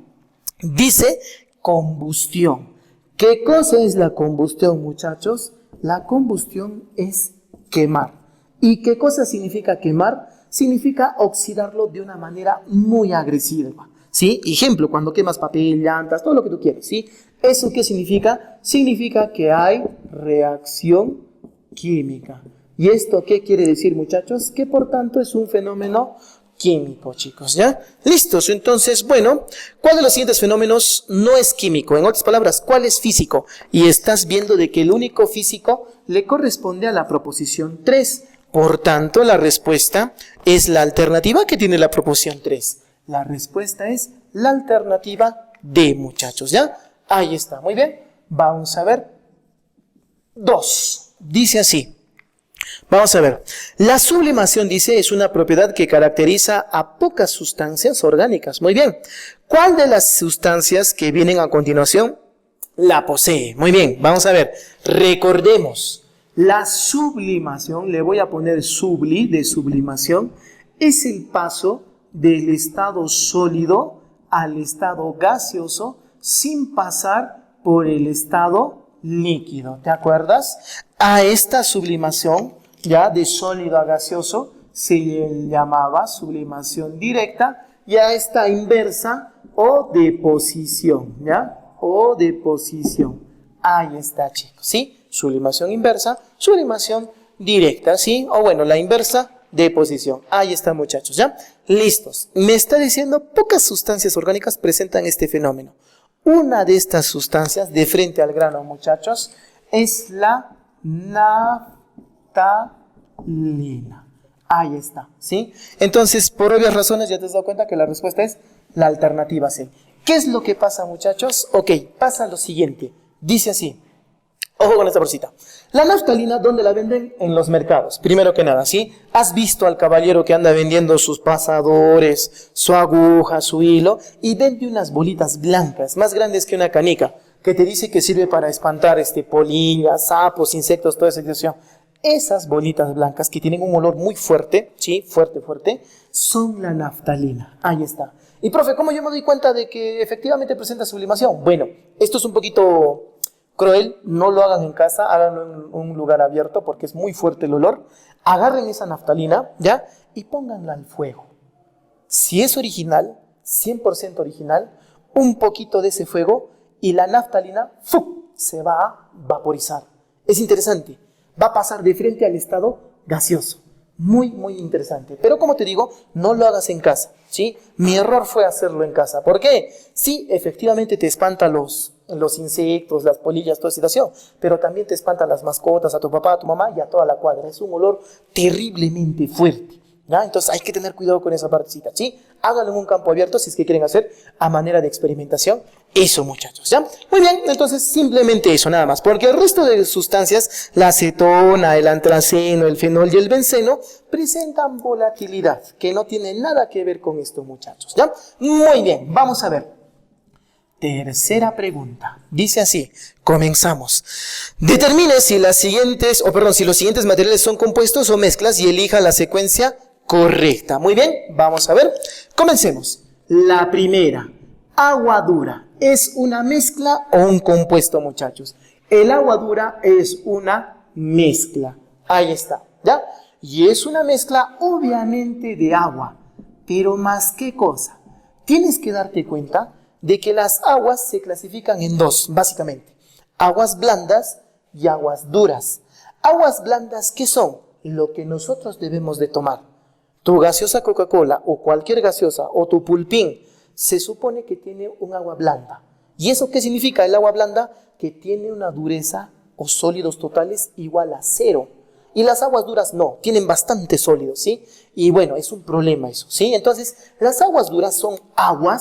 Dice combustión. ¿Qué cosa es la combustión, muchachos? La combustión es quemar. ¿Y qué cosa significa quemar? Significa oxidarlo de una manera muy agresiva, ¿sí? Ejemplo, cuando quemas papel, llantas, todo lo que tú quieras, ¿sí? ¿Eso qué significa? Significa que hay reacción química. ¿Y esto qué quiere decir, muchachos? Que por tanto es un fenómeno químico, chicos, ¿ya? ¿Listos? Entonces, bueno, ¿cuál de los siguientes fenómenos no es químico? En otras palabras, ¿cuál es físico? Y estás viendo de que el único físico le corresponde a la proposición 3. Por tanto, la respuesta es la alternativa que tiene la proposición 3. La respuesta es la alternativa D, muchachos, ¿ya? Ahí está, muy bien. Vamos a ver. 2. Dice así. Vamos a ver, la sublimación, dice, es una propiedad que caracteriza a pocas sustancias orgánicas. Muy bien, ¿cuál de las sustancias que vienen a continuación la posee? Muy bien, vamos a ver, recordemos, la sublimación, le voy a poner subli, de sublimación, es el paso del estado sólido al estado gaseoso sin pasar por el estado líquido. ¿Te acuerdas? A esta sublimación, ya de sólido a gaseoso, se le llamaba sublimación directa, y a esta inversa o deposición, ¿ya? O deposición. Ahí está, chicos, ¿sí? Sublimación inversa, sublimación directa, ¿sí? O bueno, la inversa, deposición. Ahí está, muchachos, ¿ya? Listos. Me está diciendo, pocas sustancias orgánicas presentan este fenómeno. Una de estas sustancias, de frente al grano, muchachos, es la naftalina. Ahí está, ¿sí? Entonces, por obvias razones, ya te has dado cuenta que la respuesta es la alternativa C. ¿Qué es lo que pasa, muchachos? Ok, pasa lo siguiente. Dice así. Ojo con esta bolsita. La naftalina, ¿dónde la venden? En los mercados. Primero que nada, ¿sí? ¿Has visto al caballero que anda vendiendo sus pasadores, su aguja, su hilo? Y vende unas bolitas blancas, más grandes que una canica, que te dice que sirve para espantar polillas, sapos, insectos, toda esa situación. Esas bolitas blancas que tienen un olor muy fuerte, ¿sí? Fuerte, fuerte, son la naftalina. Ahí está. Y profe, ¿cómo yo me doy cuenta de que efectivamente presenta sublimación? Bueno, esto es un poquito cruel, no lo hagan en casa, háganlo en un lugar abierto porque es muy fuerte el olor. Agarren esa naftalina, ¿ya? Y pónganla al fuego. Si es original, 100% original, un poquito de ese fuego y la naftalina ¡fum!, se va a vaporizar. Es interesante, va a pasar de frente al estado gaseoso. Muy, muy interesante. Pero como te digo, no lo hagas en casa, ¿sí? Mi error fue hacerlo en casa. ¿Por qué? Sí, efectivamente te espanta los insectos, las polillas, toda esa situación, pero también te espantan las mascotas, a tu papá, a tu mamá y a toda la cuadra. Es un olor terriblemente fuerte. ¿Ya? Entonces hay que tener cuidado con esa partecita, ¿sí? Háganlo en un campo abierto si es que quieren hacer a manera de experimentación. Eso, muchachos, ¿ya? Muy bien, entonces simplemente eso, nada más. Porque el resto de sustancias, la acetona, el antraceno, el fenol y el benceno, presentan volatilidad, que no tiene nada que ver con esto, muchachos, ¿ya? Muy bien, vamos a ver. Tercera pregunta. Dice así, comenzamos. Determine si los siguientes materiales son compuestos o mezclas y elija la secuencia correcta. Muy bien, vamos a ver. Comencemos. La primera, agua dura. ¿Es una mezcla o un compuesto, muchachos? El agua dura es una mezcla. Ahí está, ¿ya? Y es una mezcla obviamente de agua. Pero más qué cosa. Tienes que darte cuenta de que las aguas se clasifican en dos, básicamente. Aguas blandas y aguas duras. Aguas blandas, ¿qué son? Lo que nosotros debemos de tomar. Tu gaseosa Coca-Cola o cualquier gaseosa o tu pulpín se supone que tiene un agua blanda. ¿Y eso qué significa el agua blanda? Que tiene una dureza o sólidos totales igual a 0. Y las aguas duras no, tienen bastante sólidos, ¿sí? Y bueno, es un problema eso, ¿sí? Entonces, las aguas duras son agua,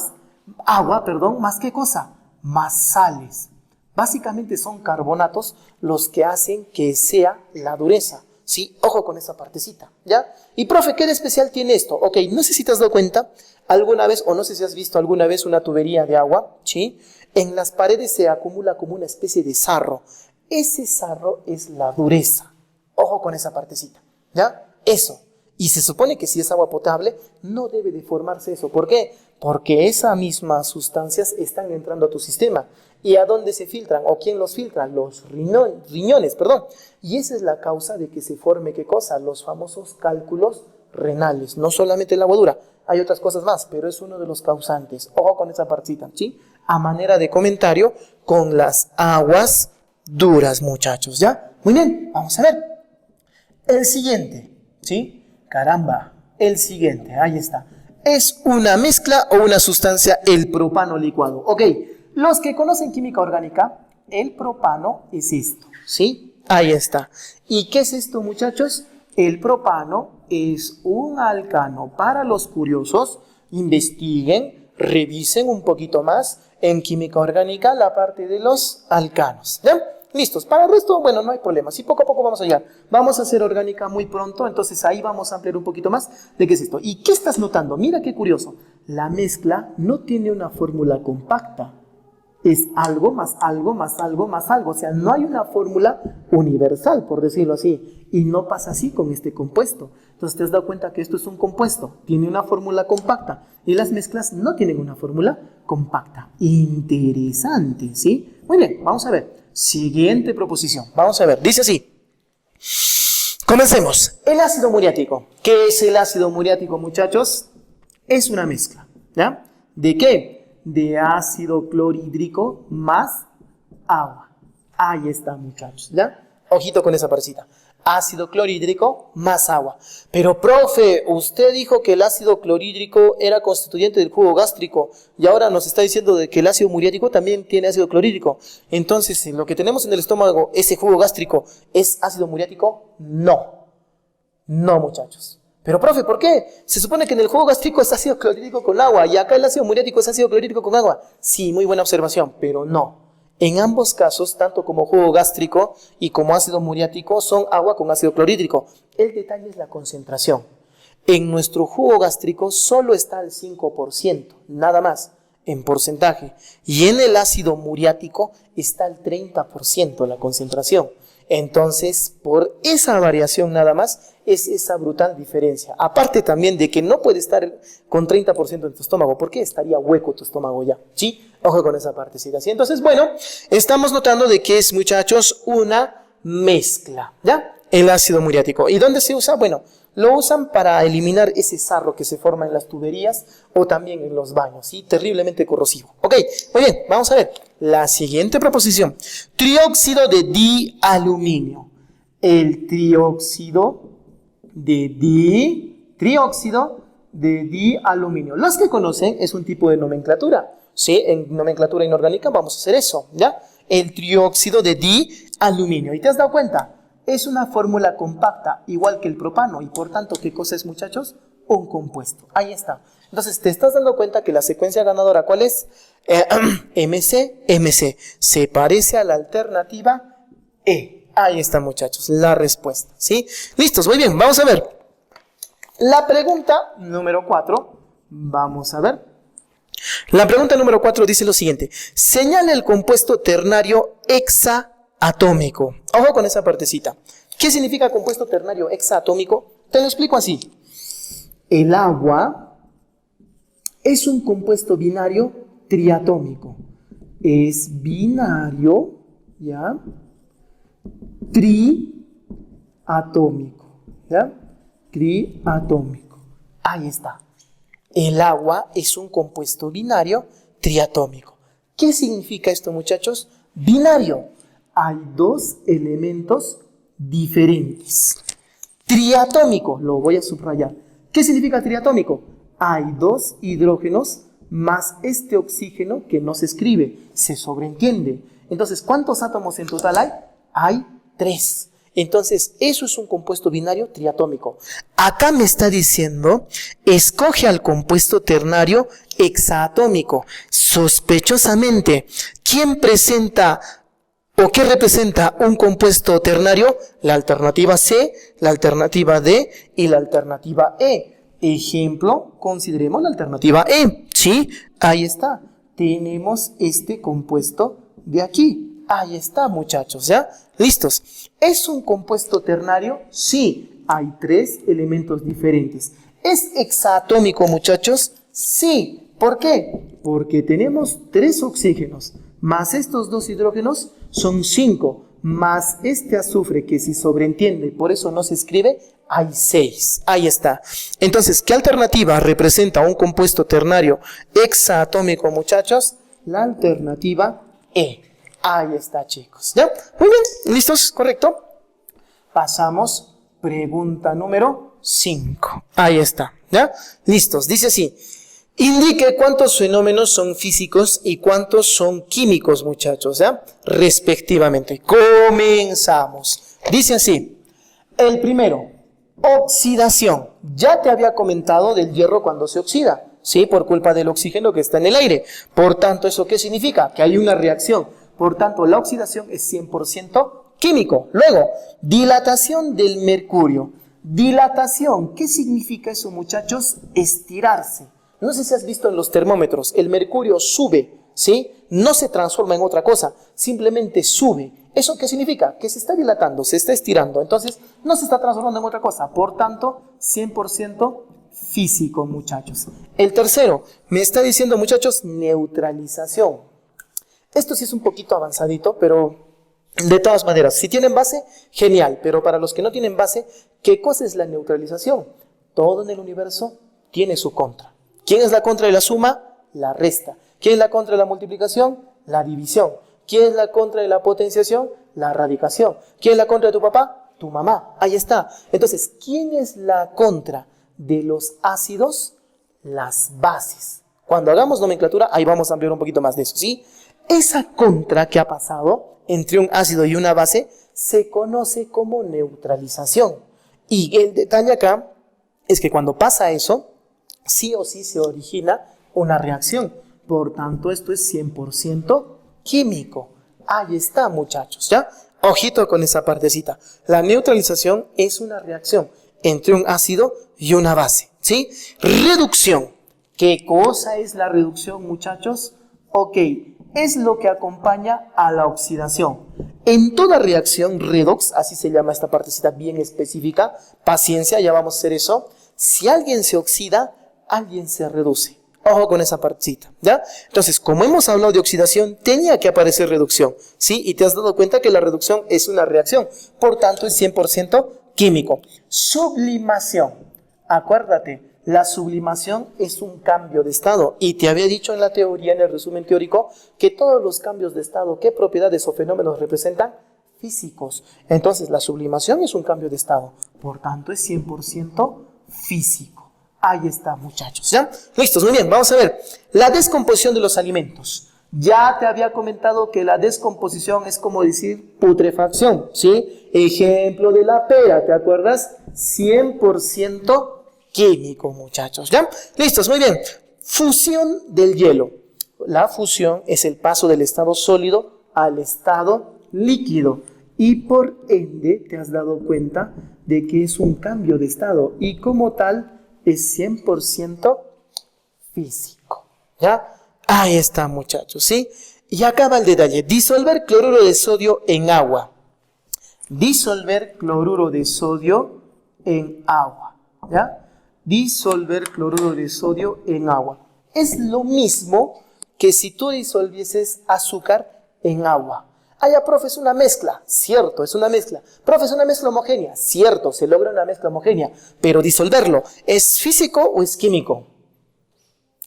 más qué cosa, más sales. Básicamente son carbonatos los que hacen que sea la dureza, ¿sí? Ojo con esa partecita, ¿ya? Y profe, ¿qué de especial tiene esto? Ok, no sé si te has dado cuenta alguna vez, o no sé si has visto alguna vez una tubería de agua, ¿sí? En las paredes se acumula como una especie de sarro. Ese sarro es la dureza. Ojo con esa partecita, ¿ya? Eso. Y se supone que si es agua potable, no debe de formarse eso. ¿Por qué? Porque esas mismas sustancias están entrando a tu sistema. ¿Y a dónde se filtran? ¿O quién los filtra? Los riñones, perdón. Y esa es la causa de que se forme, ¿qué cosa? Los famosos cálculos renales. No solamente el agua dura, hay otras cosas más, pero es uno de los causantes. Ojo con esa partita, ¿sí? A manera de comentario, con las aguas duras, muchachos, ¿ya? Muy bien, vamos a ver. El siguiente, ¿sí? Caramba, el siguiente, ahí está. ¿Es una mezcla o una sustancia el propano licuado? Ok, los que conocen química orgánica, el propano es esto, ¿sí? Ahí está. ¿Y qué es esto, muchachos? El propano es un alcano. Para los curiosos, investiguen, revisen un poquito más en química orgánica la parte de los alcanos, ¿ya? Listos, para el resto, bueno, no hay problema, sí, poco a poco vamos a llegar. Vamos a hacer orgánica muy pronto, entonces ahí vamos a ampliar un poquito más de qué es esto. ¿Y qué estás notando? Mira qué curioso, la mezcla no tiene una fórmula compacta, es algo más algo más algo más algo, o sea, no hay una fórmula universal, por decirlo así, y no pasa así con este compuesto. Entonces te has dado cuenta que esto es un compuesto, tiene una fórmula compacta, y las mezclas no tienen una fórmula compacta. Interesante, ¿sí? Muy bien, vamos a ver. Siguiente proposición. Vamos a ver. Dice así. Comencemos. El ácido muriático. ¿Qué es el ácido muriático, muchachos? Es una mezcla, ¿ya? ¿De qué? De ácido clorhídrico más agua. Ahí está, muchachos, ¿ya? Ojito con esa parecita. Ácido clorhídrico más agua. Pero, profe, usted dijo que el ácido clorhídrico era constituyente del jugo gástrico y ahora nos está diciendo de que el ácido muriático también tiene ácido clorhídrico. Entonces, ¿lo que tenemos en el estómago, ese jugo gástrico, es ácido muriático? No. No, muchachos. Pero, profe, ¿por qué? Se supone que en el jugo gástrico es ácido clorhídrico con agua y acá el ácido muriático es ácido clorhídrico con agua. Sí, muy buena observación, pero no. En ambos casos, tanto como jugo gástrico y como ácido muriático, son agua con ácido clorhídrico. El detalle es la concentración. En nuestro jugo gástrico solo está el 5%, nada más, en porcentaje. Y en el ácido muriático está el 30% la concentración. Entonces, por esa variación nada más, es esa brutal diferencia. Aparte también de que no puede estar con 30% en tu estómago, porque estaría hueco tu estómago ya, ¿sí? Ojo con esa partecita, ¿sí? Entonces, bueno, estamos notando de que es, muchachos, una mezcla, ¿ya? El ácido muriático. ¿Y dónde se usa? Bueno, lo usan para eliminar ese sarro que se forma en las tuberías o también en los baños, ¿sí? Terriblemente corrosivo. Ok, muy bien, vamos a ver. La siguiente proposición. Trióxido de dialuminio. El trióxido de dialuminio. Los que conocen es un tipo de nomenclatura, ¿sí? En nomenclatura inorgánica vamos a hacer eso, ¿ya? El trióxido de dialuminio. ¿Y te has dado cuenta? Es una fórmula compacta, igual que el propano, y por tanto, ¿qué cosa es, muchachos? Un compuesto. Ahí está. Entonces, ¿te estás dando cuenta que la secuencia ganadora cuál es? MC. Se parece a la alternativa E. Ahí está, muchachos, la respuesta, ¿sí? Listos, muy bien, vamos a ver. La pregunta número 4, vamos a ver. La pregunta número 4 dice lo siguiente. Señala el compuesto ternario hexaatómico. Ojo con esa partecita. ¿Qué significa compuesto ternario hexaatómico? Te lo explico así. El agua es un compuesto binario triatómico. Es binario, ¿ya? Triatómico, ¿ya? Triatómico. Ahí está. El agua es un compuesto binario triatómico. ¿Qué significa esto, muchachos? Binario. Hay dos elementos diferentes. Triatómico, lo voy a subrayar. ¿Qué significa triatómico? Hay dos hidrógenos más este oxígeno que no se escribe, se sobreentiende. Entonces, ¿cuántos átomos en total hay? Hay 3. Entonces, eso es un compuesto binario triatómico. Acá me está diciendo, escoge al compuesto ternario hexaatómico. Sospechosamente, ¿quién presenta o qué representa un compuesto ternario? La alternativa C, la alternativa D y la alternativa E. Ejemplo, consideremos la alternativa E. ¿Sí? Ahí está. Tenemos este compuesto de aquí. Ahí está, muchachos, ¿ya? ¿Listos? ¿Es un compuesto ternario? Sí. Hay 3 elementos diferentes. ¿Es hexaatómico, muchachos? Sí. ¿Por qué? Porque tenemos 3 oxígenos, más estos 2 hidrógenos son 5, más este azufre que se sobreentiende, por eso no se escribe, hay 6. Ahí está. Entonces, ¿qué alternativa representa un compuesto ternario hexaatómico, muchachos? La alternativa E. Ahí está, chicos. ¿Ya? Muy bien. ¿Listos? ¿Correcto? Pasamos. Pregunta número 5. Ahí está. ¿Ya? Listos. Dice así. Indique cuántos fenómenos son físicos y cuántos son químicos, muchachos, ¿ya? Respectivamente. Comenzamos. Dice así. El primero, oxidación. Ya te había comentado del hierro cuando se oxida, ¿sí? Por culpa del oxígeno que está en el aire. Por tanto, ¿eso qué significa? Que hay una reacción. Por tanto, la oxidación es 100% químico. Luego, dilatación del mercurio. Dilatación, ¿qué significa eso, muchachos? Estirarse. No sé si has visto en los termómetros, el mercurio sube, ¿sí? No se transforma en otra cosa, simplemente sube. ¿Eso qué significa? Que se está dilatando, se está estirando, entonces no se está transformando en otra cosa. Por tanto, 100% físico, muchachos. El tercero, me está diciendo, muchachos, neutralización. Esto sí es un poquito avanzadito, pero de todas maneras, si tienen base, genial. Pero para los que no tienen base, ¿qué cosa es la neutralización? Todo en el universo tiene su contra. ¿Quién es la contra de la suma? La resta. ¿Quién es la contra de la multiplicación? La división. ¿Quién es la contra de la potenciación? La radicación. ¿Quién es la contra de tu papá? Tu mamá. Ahí está. Entonces, ¿quién es la contra de los ácidos? Las bases. Cuando hagamos nomenclatura, ahí vamos a ampliar un poquito más de eso, ¿sí? Esa contra que ha pasado entre un ácido y una base se conoce como neutralización. Y el detalle acá es que cuando pasa eso, sí o sí se origina una reacción. Por tanto, esto es 100% químico. Ahí está, muchachos, ¿ya? Ojito con esa partecita. La neutralización es una reacción entre un ácido y una base, ¿sí? Reducción. ¿Qué cosa es la reducción, muchachos? Ok, es lo que acompaña a la oxidación. En toda reacción redox, así se llama esta partecita bien específica, paciencia, ya vamos a hacer eso. Si alguien se oxida, alguien se reduce. Ojo con esa partecita, ¿ya? Entonces, como hemos hablado de oxidación, tenía que aparecer reducción, ¿sí? Y te has dado cuenta que la reducción es una reacción, por tanto es 100% químico. Sublimación. Acuérdate, la sublimación es un cambio de estado. Y te había dicho en la teoría, en el resumen teórico, que todos los cambios de estado, ¿qué propiedades o fenómenos representan? Físicos. Entonces, la sublimación es un cambio de estado, por tanto es 100% físico. Ahí está, muchachos, ¿ya? Listos, muy bien, vamos a ver. La descomposición de los alimentos. Ya te había comentado que la descomposición es como decir putrefacción, ¿sí? Ejemplo de la pera, ¿te acuerdas? 100% químico, muchachos, ¿ya? Listos, muy bien. Fusión del hielo. La fusión es el paso del estado sólido al estado líquido. Y por ende te has dado cuenta de que es un cambio de estado. Y como tal es 100% físico. ¿Ya? Ahí está, muchachos, ¿sí? Y acaba el detalle. Disolver cloruro de sodio en agua. Disolver cloruro de sodio en agua. ¿Ya? Disolver cloruro de sodio en agua. Es lo mismo que si tú disolvieses azúcar en agua. Ah, ya, profe, es una mezcla. Cierto, es una mezcla. Profe, es una mezcla homogénea. Cierto, se logra una mezcla homogénea. Pero disolverlo, ¿es físico o es químico?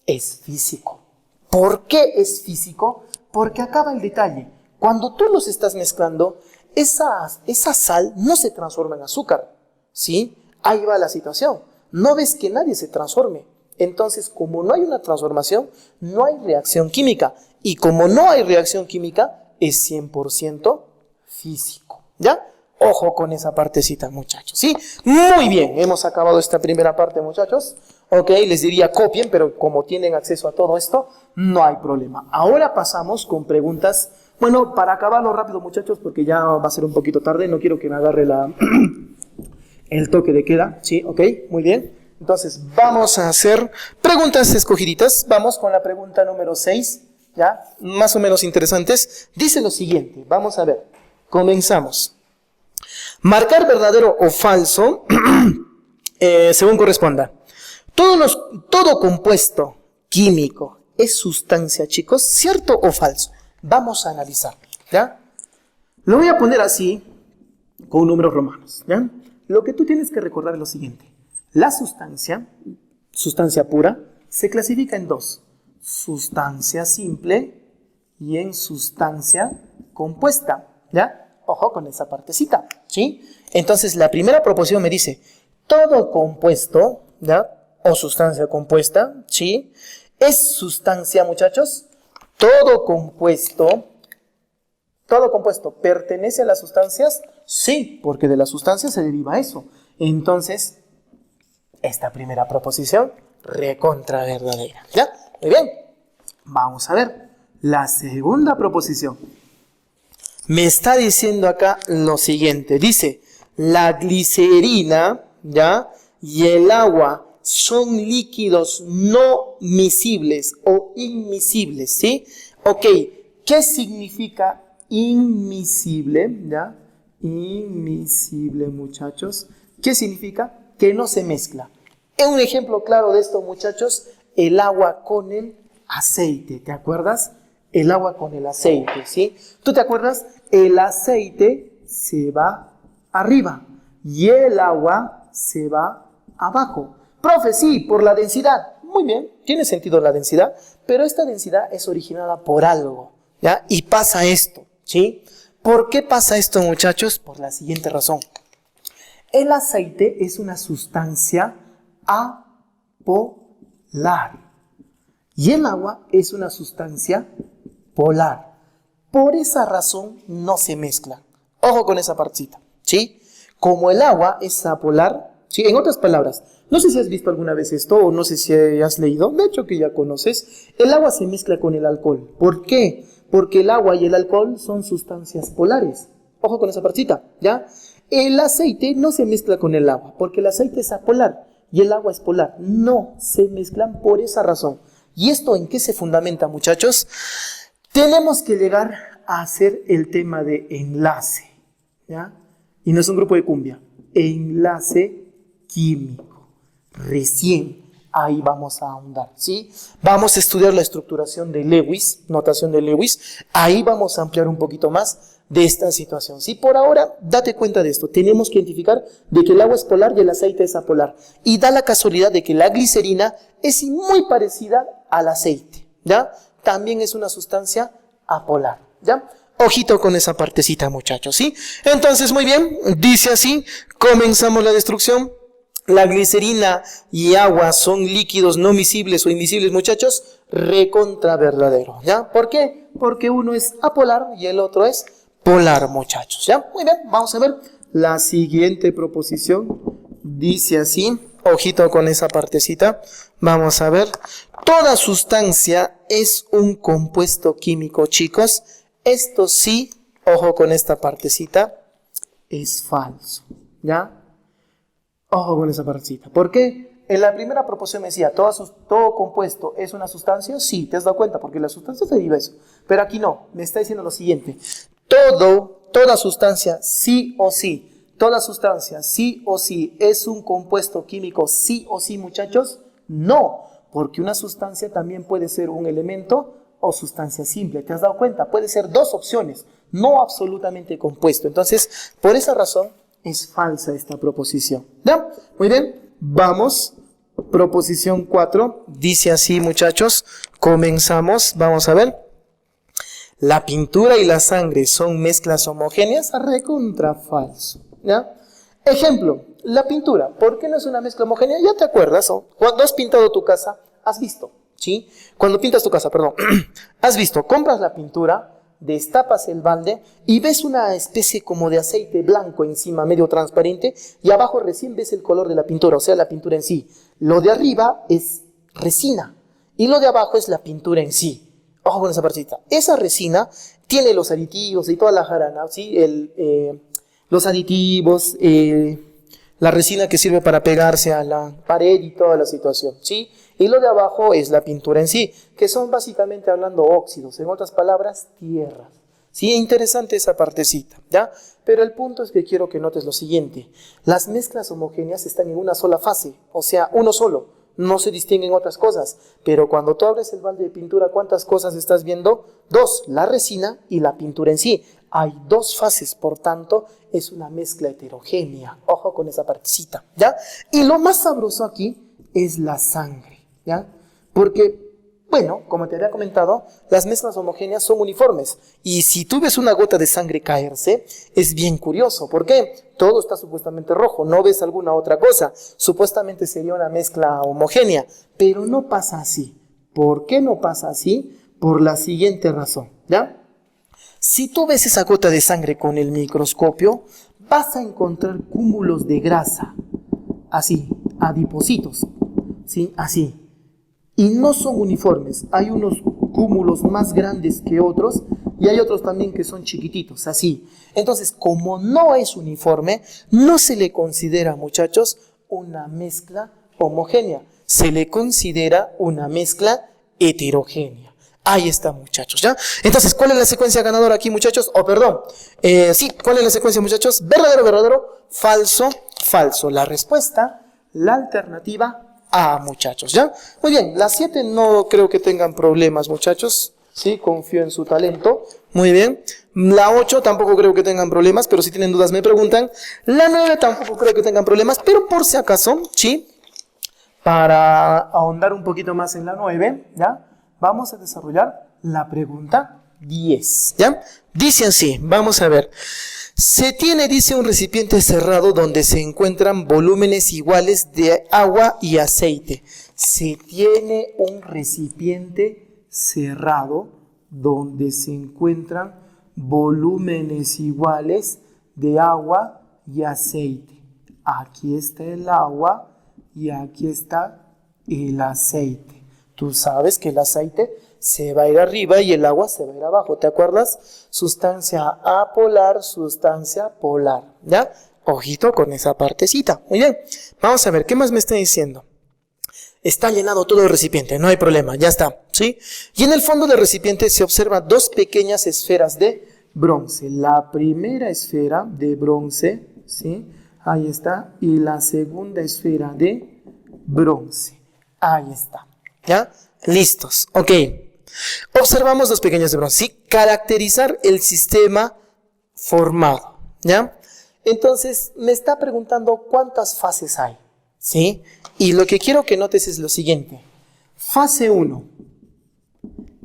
Es físico. ¿Por qué es físico? Porque acaba el detalle. Cuando tú los estás mezclando, esa sal no se transforma en azúcar. ¿Sí? Ahí va la situación. No ves que nadie se transforme. Entonces, como no hay una transformación, no hay reacción química. Y como no hay reacción química, es 100% físico. ¿Ya? Ojo con esa partecita, muchachos. ¿Sí? Muy bien. Hemos acabado esta primera parte, muchachos. Ok, les diría copien, pero como tienen acceso a todo esto, no hay problema. Ahora pasamos con preguntas. Bueno, para acabarlo rápido, muchachos, porque ya va a ser un poquito tarde. No quiero que me agarre el toque de queda. Sí, ok, muy bien. Entonces, vamos a hacer preguntas escogiditas. Vamos con la pregunta número 6. ¿Ya? Más o menos interesantes. Dice lo siguiente. Vamos a ver. Comenzamos. Marcar verdadero o falso según corresponda. Todo compuesto químico es sustancia, chicos, ¿cierto o falso? Vamos a analizar, ¿ya? Lo voy a poner así, con números romanos, ¿ya? Lo que tú tienes que recordar es lo siguiente. La sustancia pura, se clasifica en dos. Sustancia simple y en sustancia compuesta, ¿ya? Ojo con esa partecita, ¿sí? Entonces, la primera proposición me dice, todo compuesto, ¿ya? O sustancia compuesta, ¿sí? ¿Es sustancia, muchachos? Todo compuesto pertenece a las sustancias, sí, porque de las sustancias se deriva eso. Entonces, esta primera proposición, recontra verdadera, ¿ya? Muy bien, vamos a ver la segunda proposición. Me está diciendo acá lo siguiente, dice, la glicerina, ¿ya? Y el agua son líquidos no miscibles o inmiscibles, ¿sí? Ok, ¿qué significa inmiscible? ¿Ya? Inmiscible, muchachos. ¿Qué significa? Que no se mezcla. Un ejemplo claro de esto, muchachos, el agua con el aceite, ¿te acuerdas? El agua con el aceite, ¿sí? ¿Tú te acuerdas? El aceite se va arriba y el agua se va abajo. Profe, sí, por la densidad. Muy bien, tiene sentido la densidad, pero esta densidad es originada por algo, ¿ya? Y pasa esto, ¿sí? ¿Por qué pasa esto, muchachos? Por la siguiente razón. El aceite es una sustancia apolar y el agua es una sustancia polar. Por esa razón no se mezclan. Ojo con esa partita, ¿sí? Como el agua es apolar, ¿sí? En otras palabras, no sé si has visto alguna vez esto o no sé si has leído, de hecho que ya conoces, el agua se mezcla con el alcohol. ¿Por qué? Porque el agua y el alcohol son sustancias polares. Ojo con esa partita, ¿ya? El aceite no se mezcla con el agua, porque el aceite es apolar y el agua es polar. No se mezclan por esa razón. ¿Y esto en qué se fundamenta, muchachos? Tenemos que llegar a hacer el tema de enlace, ¿ya? Y no es un grupo de cumbia, enlace químico. Recién ahí vamos a ahondar, ¿sí? Vamos a estudiar la estructuración de Lewis, notación de Lewis. Ahí vamos a ampliar un poquito más de esta situación, ¿sí? Por ahora, date cuenta de esto. Tenemos que identificar de que el agua es polar y el aceite es apolar. Y da la casualidad de que la glicerina es muy parecida al aceite, ¿ya? También es una sustancia apolar, ¿ya? Ojito con esa partecita, muchachos, ¿sí? Entonces, muy bien, dice así, comenzamos la destrucción. La glicerina y agua son líquidos no miscibles o inmiscibles, muchachos, recontra verdadero, ¿ya? ¿Por qué? Porque uno es apolar y el otro es polar, muchachos, ¿ya? Muy bien, vamos a ver La siguiente proposición dice así, ojito con esa partecita, vamos a ver. Toda sustancia es un compuesto químico, chicos. Esto sí, ojo con esta partecita, es falso, ¿ya? Ojo con esa partecita. ¿Por qué? En la primera proposición me decía, todo compuesto es una sustancia. Sí, te has dado cuenta, porque la sustancia se deriva de eso. Pero aquí no, me está diciendo lo siguiente. Toda sustancia, sí o sí, toda sustancia, sí o sí, es un compuesto químico, sí o sí, muchachos. No, porque una sustancia también puede ser un elemento o sustancia simple. ¿Te has dado cuenta? Puede ser dos opciones, no absolutamente compuesto. Entonces, por esa razón, es falsa esta proposición. ¿Ya? Muy bien, vamos. Proposición 4, dice así, muchachos. Comenzamos, vamos a ver. La pintura y la sangre son mezclas homogéneas, recontra falso. ¿Ya? Ejemplo, la pintura. ¿Por qué no es una mezcla homogénea? Ya te acuerdas, ¿no? Cuando has pintado tu casa, has visto, ¿sí? Cuando pintas tu casa, perdón, has visto, compras la pintura, destapas el balde y ves una especie como de aceite blanco encima, medio transparente, y abajo recién ves el color de la pintura, o sea, la pintura en sí. Lo de arriba es resina y lo de abajo es la pintura en sí. Ojo con esa partita. Esa resina tiene los aditivos y toda la jarana, ¿sí? Los aditivos, la resina que sirve para pegarse a la pared y toda la situación, ¿sí? Y lo de abajo es la pintura en sí, que son básicamente hablando óxidos, en otras palabras, tierras. Sí, interesante esa partecita, ¿ya? Pero el punto es que quiero que notes lo siguiente. Las mezclas homogéneas están en una sola fase, o sea, uno solo. No se distinguen otras cosas, pero cuando tú abres el balde de pintura, ¿cuántas cosas estás viendo? Dos, la resina y la pintura en sí. Hay dos fases, por tanto, es una mezcla heterogénea. Ojo con esa partecita, ¿ya? Y lo más sabroso aquí es la sangre, ¿ya? Porque, bueno, como te había comentado, las mezclas homogéneas son uniformes. Y si tú ves una gota de sangre caerse, es bien curioso. ¿Por qué? Todo está supuestamente rojo, no ves alguna otra cosa. Supuestamente sería una mezcla homogénea, pero no pasa así. ¿Por qué no pasa así? Por la siguiente razón, ¿ya? Si tú ves esa gota de sangre con el microscopio, vas a encontrar cúmulos de grasa, así, adipocitos, ¿sí? Así. Y no son uniformes, hay unos cúmulos más grandes que otros y hay otros también que son chiquititos, así. Entonces, como no es uniforme, no se le considera, muchachos, una mezcla homogénea, se le considera una mezcla heterogénea. Ahí está, muchachos, ¿ya? Entonces, ¿cuál es la secuencia ganadora aquí, muchachos? Sí, ¿cuál es la secuencia, muchachos? Verdadero, verdadero, falso, falso. La respuesta, la alternativa A, muchachos, ¿ya? Muy bien, las 7 no creo que tengan problemas, muchachos. Sí, confío en su talento. Muy bien. La 8 tampoco creo que tengan problemas, pero si tienen dudas me preguntan. La 9 tampoco creo que tengan problemas, pero por si acaso, ¿sí? Para ahondar un poquito más en la 9, ¿ya? Vamos a desarrollar la pregunta 10, ¿ya? Dice así, vamos a ver. Se tiene, dice, un recipiente cerrado donde se encuentran volúmenes iguales de agua y aceite. Se tiene un recipiente cerrado donde se encuentran volúmenes iguales de agua y aceite. Aquí está el agua y aquí está el aceite. Tú sabes que el aceite se va a ir arriba y el agua se va a ir abajo, ¿te acuerdas? Sustancia apolar, sustancia polar, ¿ya? Ojito con esa partecita. Muy bien, vamos a ver, ¿qué más me está diciendo? Está llenado todo el recipiente, no hay problema, ya está, ¿sí? Y en el fondo del recipiente se observan dos pequeñas esferas de bronce. La primera esfera de bronce, ¿sí? Ahí está, y la segunda esfera de bronce. Ahí está, ¿ya? Listos, ok. Observamos dos pequeños de bronce, ¿sí? Caracterizar el sistema formado, ¿ya? Entonces, me está preguntando cuántas fases hay, ¿sí? Y lo que quiero que notes es lo siguiente. Fase 1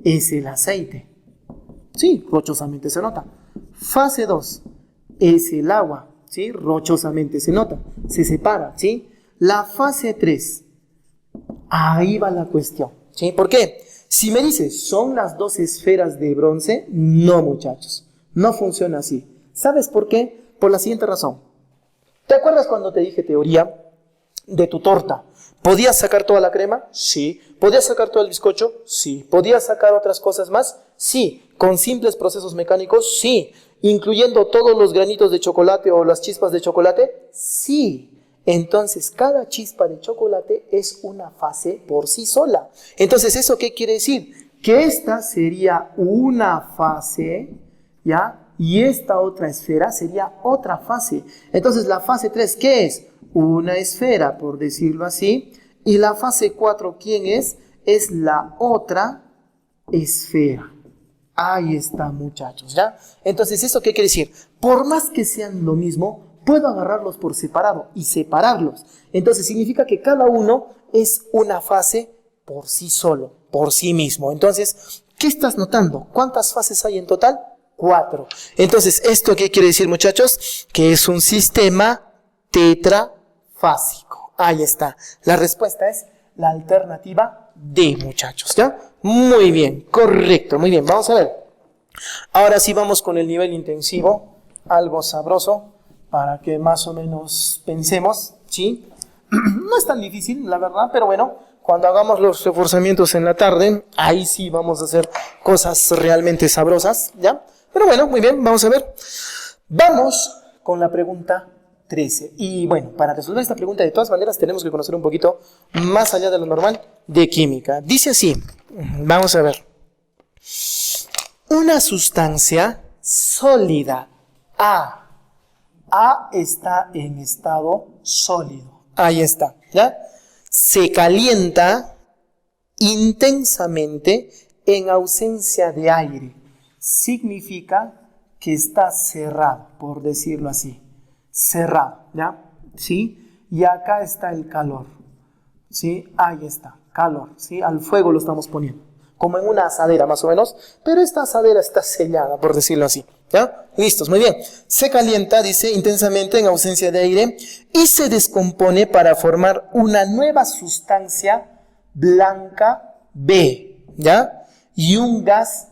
es el aceite, ¿sí? Rochosamente se nota. Fase 2 es el agua, ¿sí? Rochosamente se nota, se separa, ¿sí? La fase 3, ahí va la cuestión, ¿sí? ¿Por qué? Si me dices, ¿son las dos esferas de bronce? No, muchachos, no funciona así. ¿Sabes por qué? Por la siguiente razón. ¿Te acuerdas cuando te dije teoría de tu torta? ¿Podías sacar toda la crema? Sí. ¿Podías sacar todo el bizcocho? Sí. ¿Podías sacar otras cosas más? Sí. ¿Con simples procesos mecánicos? Sí. ¿Incluyendo todos los granitos de chocolate o las chispas de chocolate? Sí. Entonces, cada chispa de chocolate es una fase por sí sola. Entonces, ¿eso qué quiere decir? Que esta sería una fase, ¿ya? Y esta otra esfera sería otra fase. Entonces, la fase 3, ¿qué es? Una esfera, por decirlo así. Y la fase 4, ¿quién es? Es la otra esfera. Ahí está, muchachos, ¿ya? Entonces, ¿eso qué quiere decir? Por más que sean lo mismo, puedo agarrarlos por separado y separarlos. Entonces, significa que cada uno es una fase por sí solo, por sí mismo. Entonces, ¿qué estás notando? ¿Cuántas fases hay en total? 4. Entonces, ¿esto qué quiere decir, muchachos? Que es un sistema tetrafásico. Ahí está. La respuesta es la alternativa D, muchachos, ¿ya? Muy bien, correcto, muy bien. Vamos a ver. Ahora sí vamos con el nivel intensivo, algo sabroso, para que más o menos pensemos, ¿sí? No es tan difícil, la verdad, pero bueno, cuando hagamos los reforzamientos en la tarde, ahí sí vamos a hacer cosas realmente sabrosas, ¿ya? Pero bueno, muy bien, vamos a ver. Vamos con la pregunta 13. Y bueno, para resolver esta pregunta, de todas maneras, tenemos que conocer un poquito más allá de lo normal de química. Dice así, vamos a ver. Una sustancia sólida A. A está en estado sólido. Ahí está, ¿ya? Se calienta intensamente en ausencia de aire. Significa que está cerrado, por decirlo así. Cerrado, ¿ya? ¿Sí? Y acá está el calor. ¿Sí? Ahí está, calor, ¿sí? Al fuego lo estamos poniendo. Como en una asadera más o menos, pero esta asadera está sellada, por decirlo así. ¿Ya? Listos, muy bien. Se calienta, dice, intensamente en ausencia de aire y se descompone para formar una nueva sustancia blanca B, ¿ya? Y un gas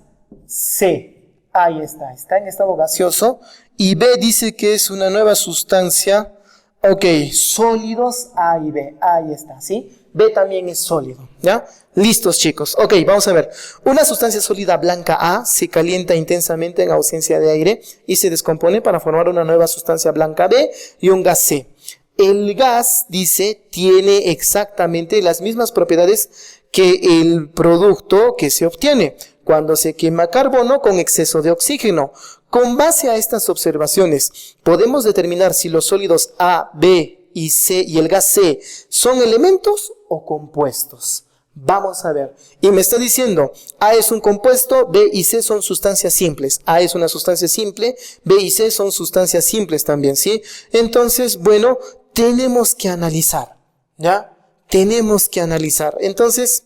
C. Ahí está en estado gaseoso. Y B dice que es una nueva sustancia, ok, sólidos A y B. Ahí está, ¿sí? B también es sólido, ¿ya? Listos, chicos. Ok, vamos a ver. Una sustancia sólida blanca A se calienta intensamente en ausencia de aire y se descompone para formar una nueva sustancia blanca B y un gas C. El gas, dice, tiene exactamente las mismas propiedades que el producto que se obtiene cuando se quema carbono con exceso de oxígeno. Con base a estas observaciones, podemos determinar si los sólidos A, B y C y el gas C son elementos o compuestos. Vamos a ver. Y me está diciendo, A es un compuesto, B y C son sustancias simples. A es una sustancia simple, B y C son sustancias simples también, ¿sí? Entonces, bueno, tenemos que analizar, ¿ya? Tenemos que analizar. Entonces,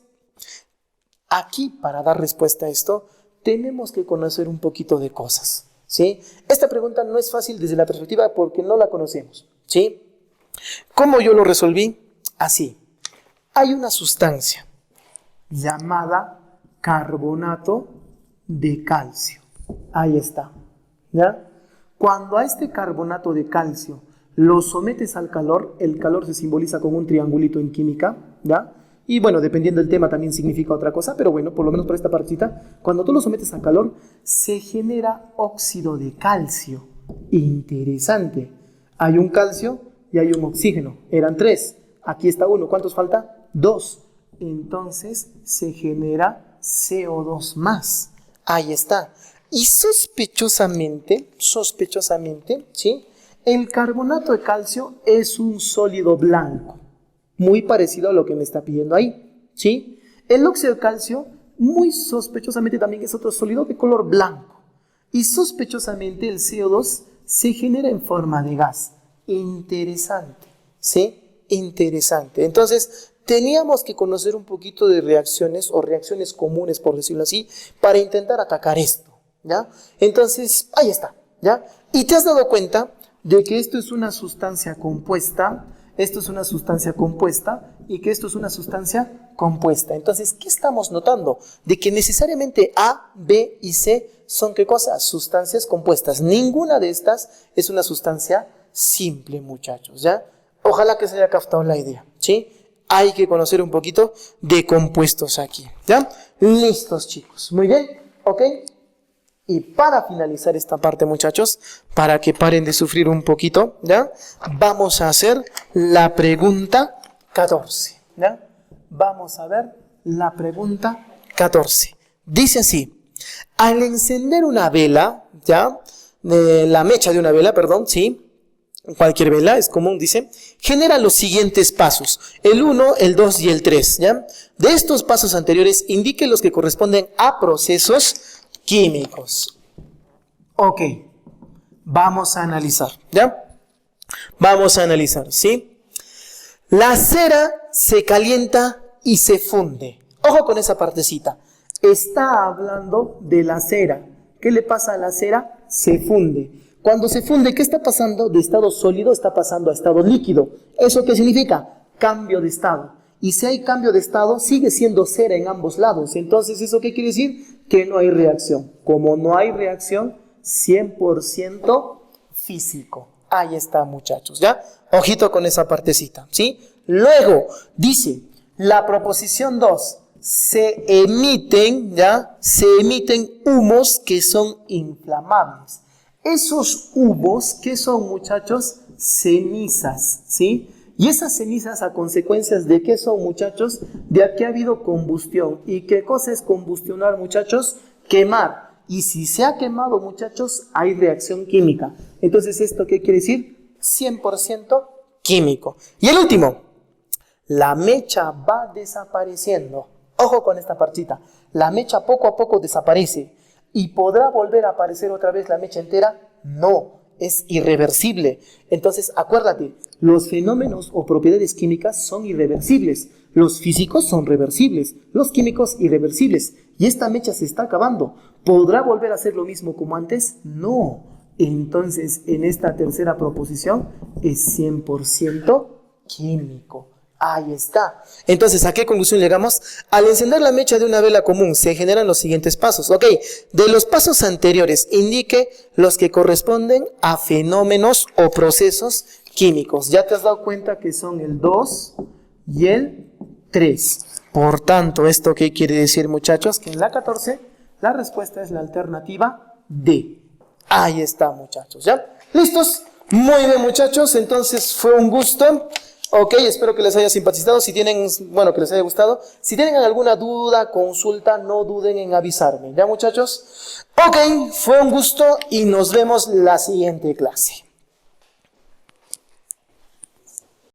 aquí, para dar respuesta a esto, tenemos que conocer un poquito de cosas, ¿sí? Esta pregunta no es fácil desde la perspectiva porque no la conocemos, ¿sí? ¿Cómo yo lo resolví? Así. Hay una sustancia llamada carbonato de calcio. Ahí está, ¿ya? Cuando a este carbonato de calcio lo sometes al calor, el calor se simboliza con un triangulito en química, ¿ya? Y bueno, dependiendo del tema también significa otra cosa, pero bueno, por lo menos por esta partita, cuando tú lo sometes al calor, se genera óxido de calcio. Interesante. Hay un calcio y hay un oxígeno. Eran 3. Aquí está 1. ¿Cuántos falta? 2. Entonces se genera CO2 más. Ahí está. Y sospechosamente, ¿sí? El carbonato de calcio es un sólido blanco. Muy parecido a lo que me está pidiendo ahí, ¿sí? El óxido de calcio, muy sospechosamente también es otro sólido de color blanco. Y sospechosamente el CO2 se genera en forma de gas. Interesante, ¿sí? Interesante. Entonces, teníamos que conocer un poquito de reacciones o reacciones comunes, por decirlo así, para intentar atacar esto, ¿ya? Entonces, ahí está, ¿ya? Y te has dado cuenta de que esto es una sustancia compuesta, esto es una sustancia compuesta y que esto es una sustancia compuesta. Entonces, ¿qué estamos notando? De que necesariamente A, B y C son, ¿qué cosa? Sustancias compuestas. Ninguna de estas es una sustancia simple, muchachos, ¿ya? Ojalá que se haya captado la idea, ¿sí? Hay que conocer un poquito de compuestos aquí, ¿ya? Listos, chicos. Muy bien, ¿ok? Y para finalizar esta parte, muchachos, para que paren de sufrir un poquito, ¿ya? Vamos a hacer la pregunta 14, ¿ya? Vamos a ver la pregunta 14. Dice así: al encender una vela, ¿ya? La mecha de una vela, perdón, ¿sí? Cualquier vela, es común, dice, genera los siguientes pasos, el 1, el 2 y el 3, ¿ya? De estos pasos anteriores, indique los que corresponden a procesos químicos. Ok, vamos a analizar, ¿ya? Vamos a analizar, ¿sí? La cera se calienta y se funde. Ojo con esa partecita. Está hablando de la cera. ¿Qué le pasa a la cera? Se funde. Cuando se funde, ¿qué está pasando? De estado sólido está pasando a estado líquido. ¿Eso qué significa? Cambio de estado. Y si hay cambio de estado, sigue siendo cera en ambos lados. Entonces, ¿eso qué quiere decir? Que no hay reacción. Como no hay reacción, 100% físico. Ahí está, muchachos, ¿ya? Ojito con esa partecita, ¿sí? Luego, dice, la proposición 2, se emiten, ¿ya? Se emiten humos que son inflamables. Esos humos, ¿qué son, muchachos? Cenizas, ¿sí? Y esas cenizas, ¿a consecuencias de qué son, muchachos? De que ha habido combustión. ¿Y qué cosa es combustionar, muchachos? Quemar. Y si se ha quemado, muchachos, hay reacción química. Entonces, ¿esto qué quiere decir? 100% químico. Y el último, la mecha va desapareciendo. Ojo con esta partita. La mecha poco a poco desaparece. ¿Y podrá volver a aparecer otra vez la mecha entera? No, es irreversible. Entonces, acuérdate, los fenómenos o propiedades químicas son irreversibles. Los físicos son reversibles, los químicos irreversibles. Y esta mecha se está acabando. ¿Podrá volver a ser lo mismo como antes? No. Entonces, en esta tercera proposición es 100% químico. Ahí está. Entonces, ¿a qué conclusión llegamos? Al encender la mecha de una vela común se generan los siguientes pasos. Ok, de los pasos anteriores, indique los que corresponden a fenómenos o procesos químicos. Ya te has dado cuenta que son el 2 y el 3. Por tanto, ¿esto qué quiere decir, muchachos? Que en la 14, la respuesta es la alternativa D. Ahí está, muchachos, ¿ya? ¿Listos? Muy bien, muchachos. Entonces, fue un gusto. Ok, espero que les haya simpatizado, si tienen, bueno, que les haya gustado. Si tienen alguna duda, consulta, no duden en avisarme, ¿ya, muchachos? Ok, fue un gusto y nos vemos la siguiente clase.